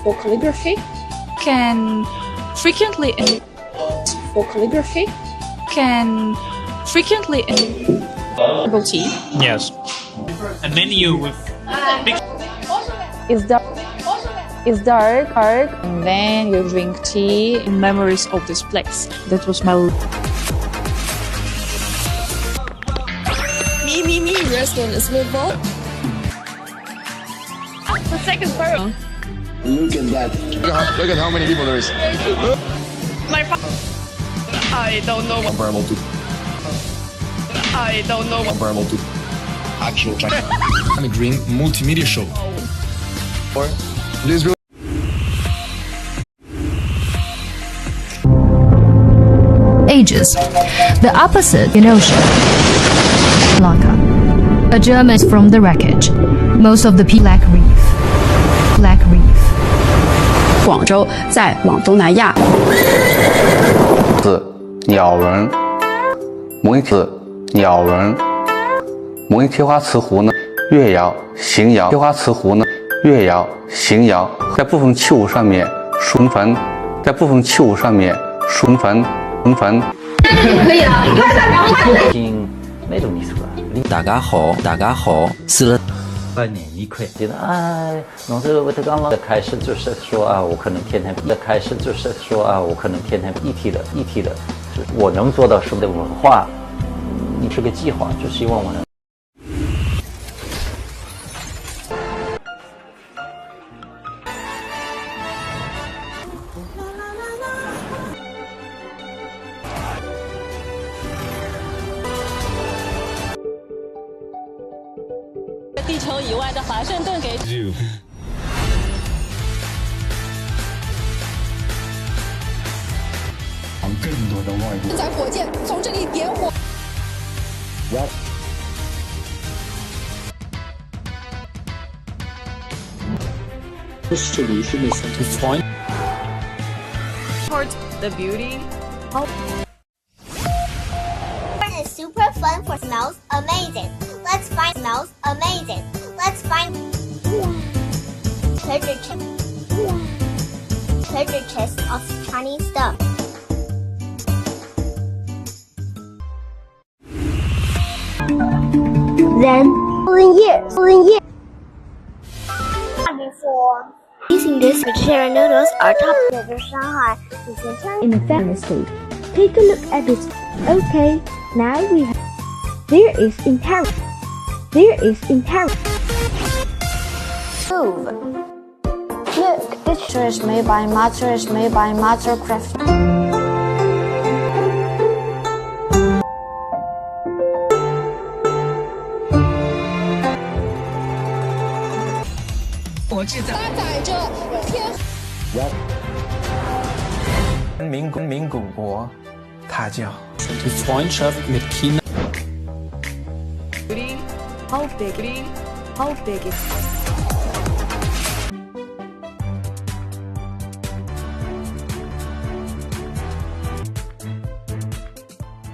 For calligraphy, Can frequently herbal tea. Yes. A menu with It's dark, and then you drink tea in memories of this place. That was my me restaurant is with second person. Look at that. Look at how many people there is. My I don't know. Comparable to. I don't know. Comparable to. Actual. I'm a green multimedia show. Or this group. Ages. The opposite in ocean. Lanka. A German from the wreckage. Most of the Black Reef. Black Reef. 广州在往东南亚。鸟人，鸟人，母语贴花瓷壶呢，越窑、邢窑，贴花瓷壶呢，越窑、邢窑，在部分器物上面循环，在部分器物上面循环。可以了，已经没种意思了。大家好，大家好，是半年一块，觉得弄这个我刚刚开始就是说我可能天天开始就是说我可能天天一体的，我能做到什么的文化，你是个计划，就希望我能。地球以外的华盛顿给。更多的外国。现在火箭从这里点火。Solution is to find. The beauty. It's super fun for smells amazing. Let's find smells amazing. Let's find treasure chest of Chinese stuff. Then Lingyun. Before using this vegetarian noodles are top of Shanghai in a family state. Take a look at this. Okay, now we have. There is inherent. Move. Look, this shirt is made by Mother Craft. Lingyun 名古国，它叫 Freundschaft mit China. How big is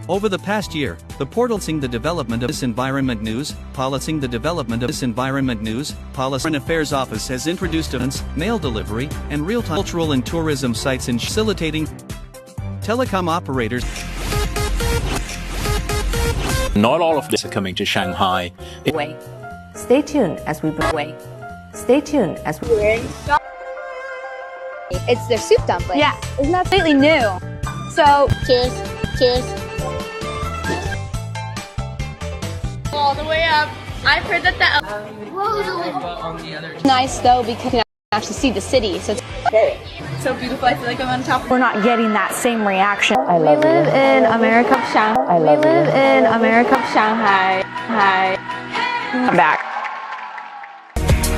Over the past year, the portal seeing the development of this environment news, policing the development of this environment news, Policy and Affairs Office has introduced events, mail delivery, and real-time cultural and tourism sites in facilitating telecom operators. Not all of this are coming to Shanghai. Wait. Stay tuned as we bring. Stay tuned as we. It's their soup dumpling. Yeah, it's not completely new. So cheers. All the way up. I've heard that nice though because you can actually see the city. So it's so beautiful. I feel like I'm on top. We're not getting that same reaction. We live in America, Shanghai. We live in America, Shanghai. Hi. I'm back.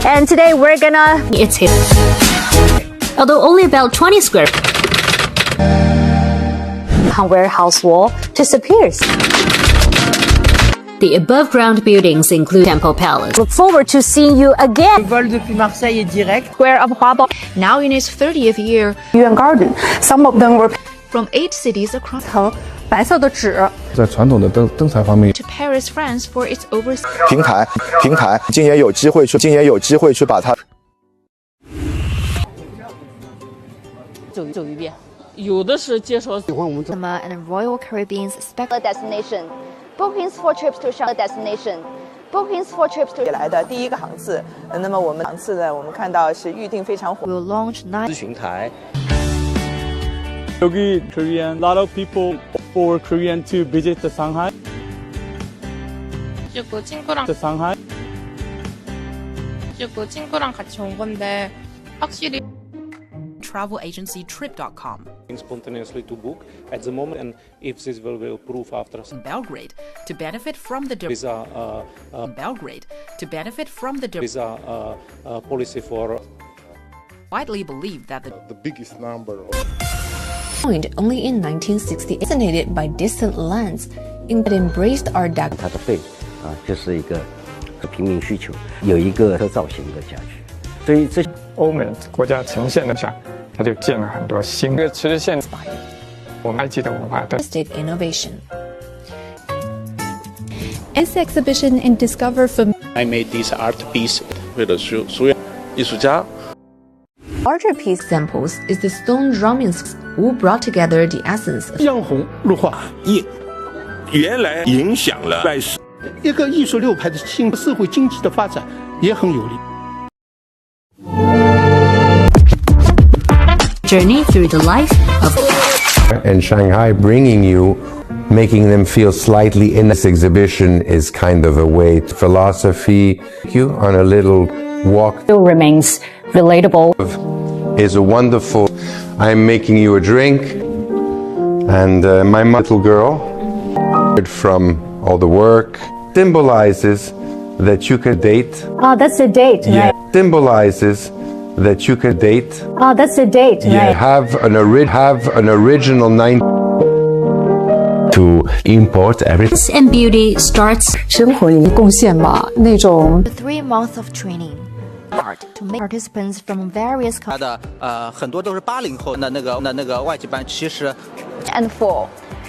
And today we're gonna. It's here. Although only about 20 square. Warehouse wall disappears. The above-ground buildings include Temple Palace. Look forward to seeing you again. Vol depuis Marseille est direct. Square of Huabao. Now in its 30th year. Yuan Garden. Some of them were from 8 cities across. 白色的纸。在传统的灯彩方面。To Paris, France, for its overseas. 平台，今年有机会去把它。走一遍。有的是介绍喜欢我们 and Royal Caribbean's spectacular destination. Bookings for trips to Shanghai destination. Bookings for trips to 来的第一个航次。那么我们航次呢，我们看到是预定非常火。Will launch 9. 咨询台。여기 Korean, a lot of people for Korean to visit the Shanghai. 这个친구랑 the Shanghai. 가지고 친구랑 같이 온 건데 확실히 travel agency trip.com. Spontaneously to book at the moment, and if this will prove after. In Belgrade to benefit from the visa. In Belgrade to benefit from the visa policy for. Widely believed that the biggest number of. Only in 1960, fascinated by distant lands, it embraced our 它的肺就是一个平民需求，有一个车造型的家具。对于这欧美国家呈现的下，它就建了很多新的实现我们埃及的文化的 innovation. This exhibition in Discover for I made this art piece. 为了书院艺术家。Larger piece examples is the stone drumming who brought together the essence of 央红入画原来影响了外事，一个艺术流派的新社会经济的发展也很有利。Journey through the life of and Shanghai, making them feel slightly in this exhibition is kind of a way to philosophy. You on a little walk still remains relatable. Is a wonderful. I'm making you a drink, and my little girl, from all the work, symbolizes that you could date. Oh, that's a date, right? Symbolizes that you could date. Oh, that's a date, right? Have an original 9 to import everything. And beauty starts 生活里贡献吧那种 3 months of training. Art to make participants from various 他的很多都是80后的那个外籍班，其实 and 4.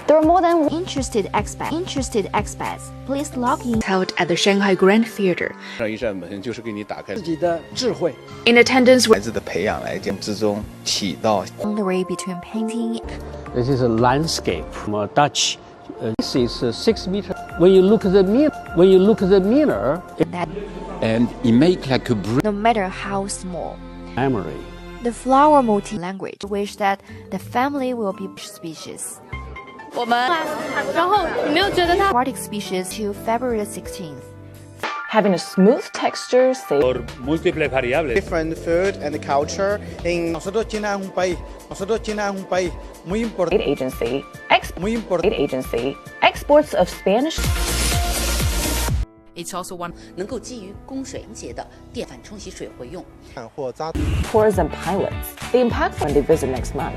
There are more than interested expats. Please log in. Held at the Shanghai Grand Theater. 上一扇门就是给你打开自己的智慧。 In attendance 孩子的培养来讲之中起到 boundary between painting. This is a landscape from a Dutch. This is 6 meters. When you look at the mirror, and it make like a No matter how small. memory. The flower motif language wish that the family will be species. 我们，然后你没有觉得它 Aquatic species to February 16th. Having a smooth texture, safe. Por múltiples variables. Different food and culture in nosotros China es un país muy importante. Agency, exports of Spanish. It's also one 能够基于供水节的电反冲洗水回用。 Tourism pilots. The impact when they visit next month.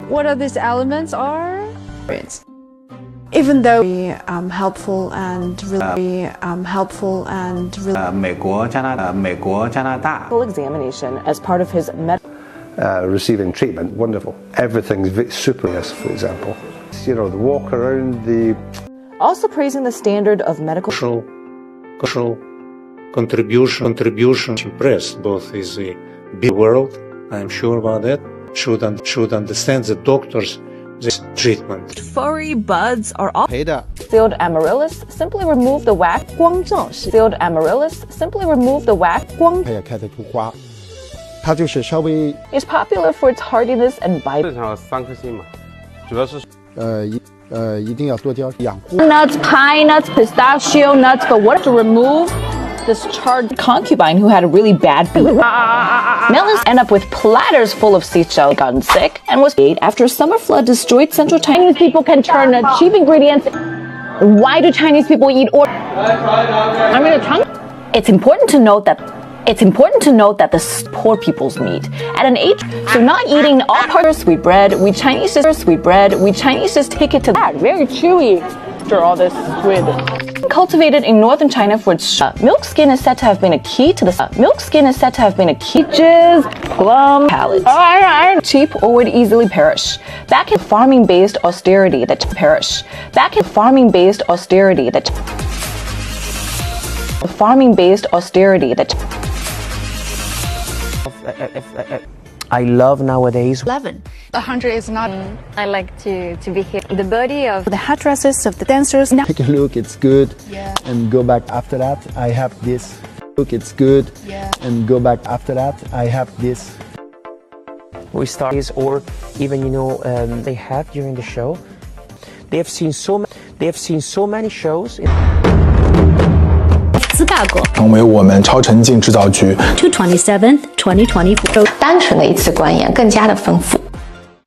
What are these elements are? Even though helpful and really helpful and really 美国加拿大 Full examination as part of his receiving treatment, wonderful. Everything's super, yes, for example. You know, the walk around the... Also praising the standard of medical... Cultural contribution to press, both is a big world, I'm sure about that, should understand the doctors this treatment. Furry buds are all Sealed amaryllis, simply remove the wax. 光照式 Sealed amaryllis, simply remove the wax. 光 它也开得出花，它就是稍微 is popular for its hardiness and bite. 正常3颗星嘛，主要是一定要多浇养护。 Nuts, pine nuts, pistachio nuts, but what to remove this charred concubine who had a really bad feet. Melons end up with platters full of seashell, gotten sick, and was ate after a summer flood destroyed central China. Chinese people can turn cheap ingredients. Why do Chinese people eat It's important to note that this is poor people's meat. At an age, so not eating all parts of sweet bread, we Chinese just take it to that. Very chewy after all this squid. Cultivated in northern China for its milk skin is said to have been a key to the plum palate. Cheap or would easily perish. Back in farming-based austerity that I love nowadays 11. 100 is not. I like to be here. The body of The headdresses of the dancers. Take a look, it's good. Yeah. And go back after that. I have this. Look, it's good. Yeah. And go back after that. I have this. we start or even they have during the show. They have seen so many shows. 斯大国，成为我们超沉浸制造局 to 27th, 2024，单纯的一次观演更加的丰富。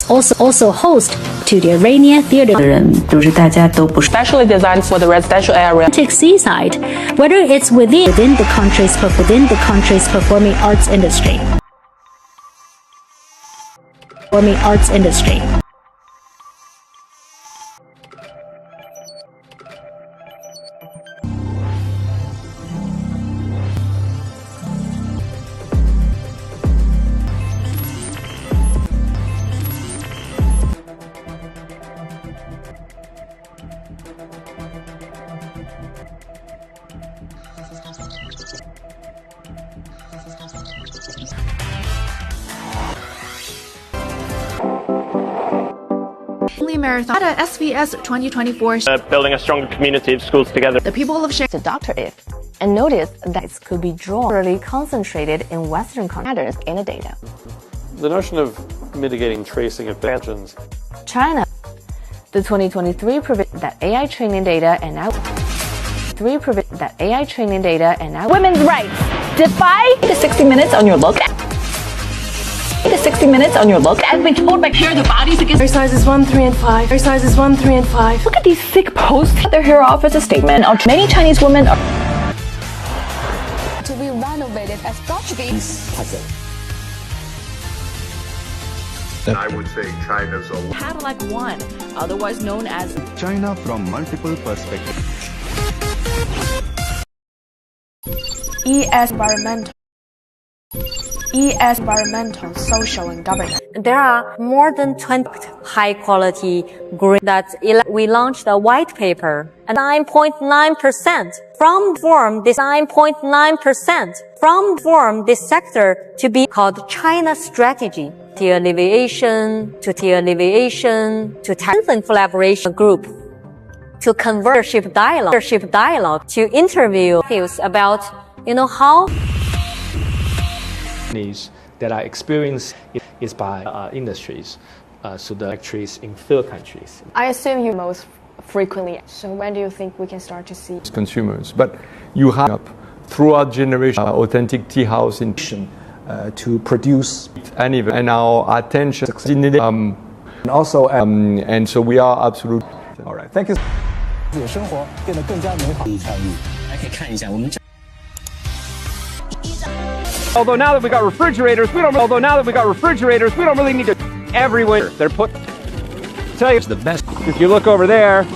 Also host to the Iranian Theater 的人就是大家都不是 specially designed for the residential area. Seaside, whether it's within the country's performing arts industry. Marathon at SVS 2024. Building a stronger community of schools together. The people of Shanghai. The Dr. If and notice that it could be drawn really concentrated in Western patterns in the data. The notion of mitigating tracing of pathogens. China. The 2023 provision that AI training data and now women's rights. Defy the 60 minutes on your look. The 60 minutes on your look. I've been told by pair their bodies against. Hair sizes 1, 3, and 5. Hair sizes 1, 3, and 5. Look at these sick posts. Cut their hair off as a statement. Many Chinese women are to be renovated as Portuguese. I would say China's a Cadillac One, otherwise known as China from multiple perspectives. Environmental, social, and governance. There are more than 20 high-quality green that we launched a white paper. And 9.9% from this 9.9% from this sector to be called China strategy. Tier alleviation to talent and collaboration group to conversion dialogue to interview about how that are experienced is by industries, so the factories in third countries. I assume you most frequently. So when do you think we can start to see consumers? But you have throughout generation authentic tea house in to produce and our attention and also and so we are absolute. All right, thank you. Although now that we got refrigerators, we don't really need to everywhere. They're put. Tell you, it's the best. If you look over there,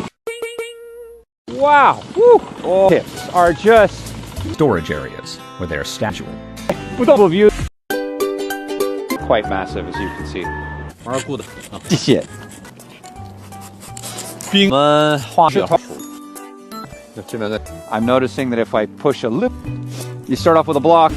wow, woo, all tips are just storage areas where they're statued. With all of you, quite massive as you can see. 谢谢。I'm noticing that if I push a loop, you start off with a block.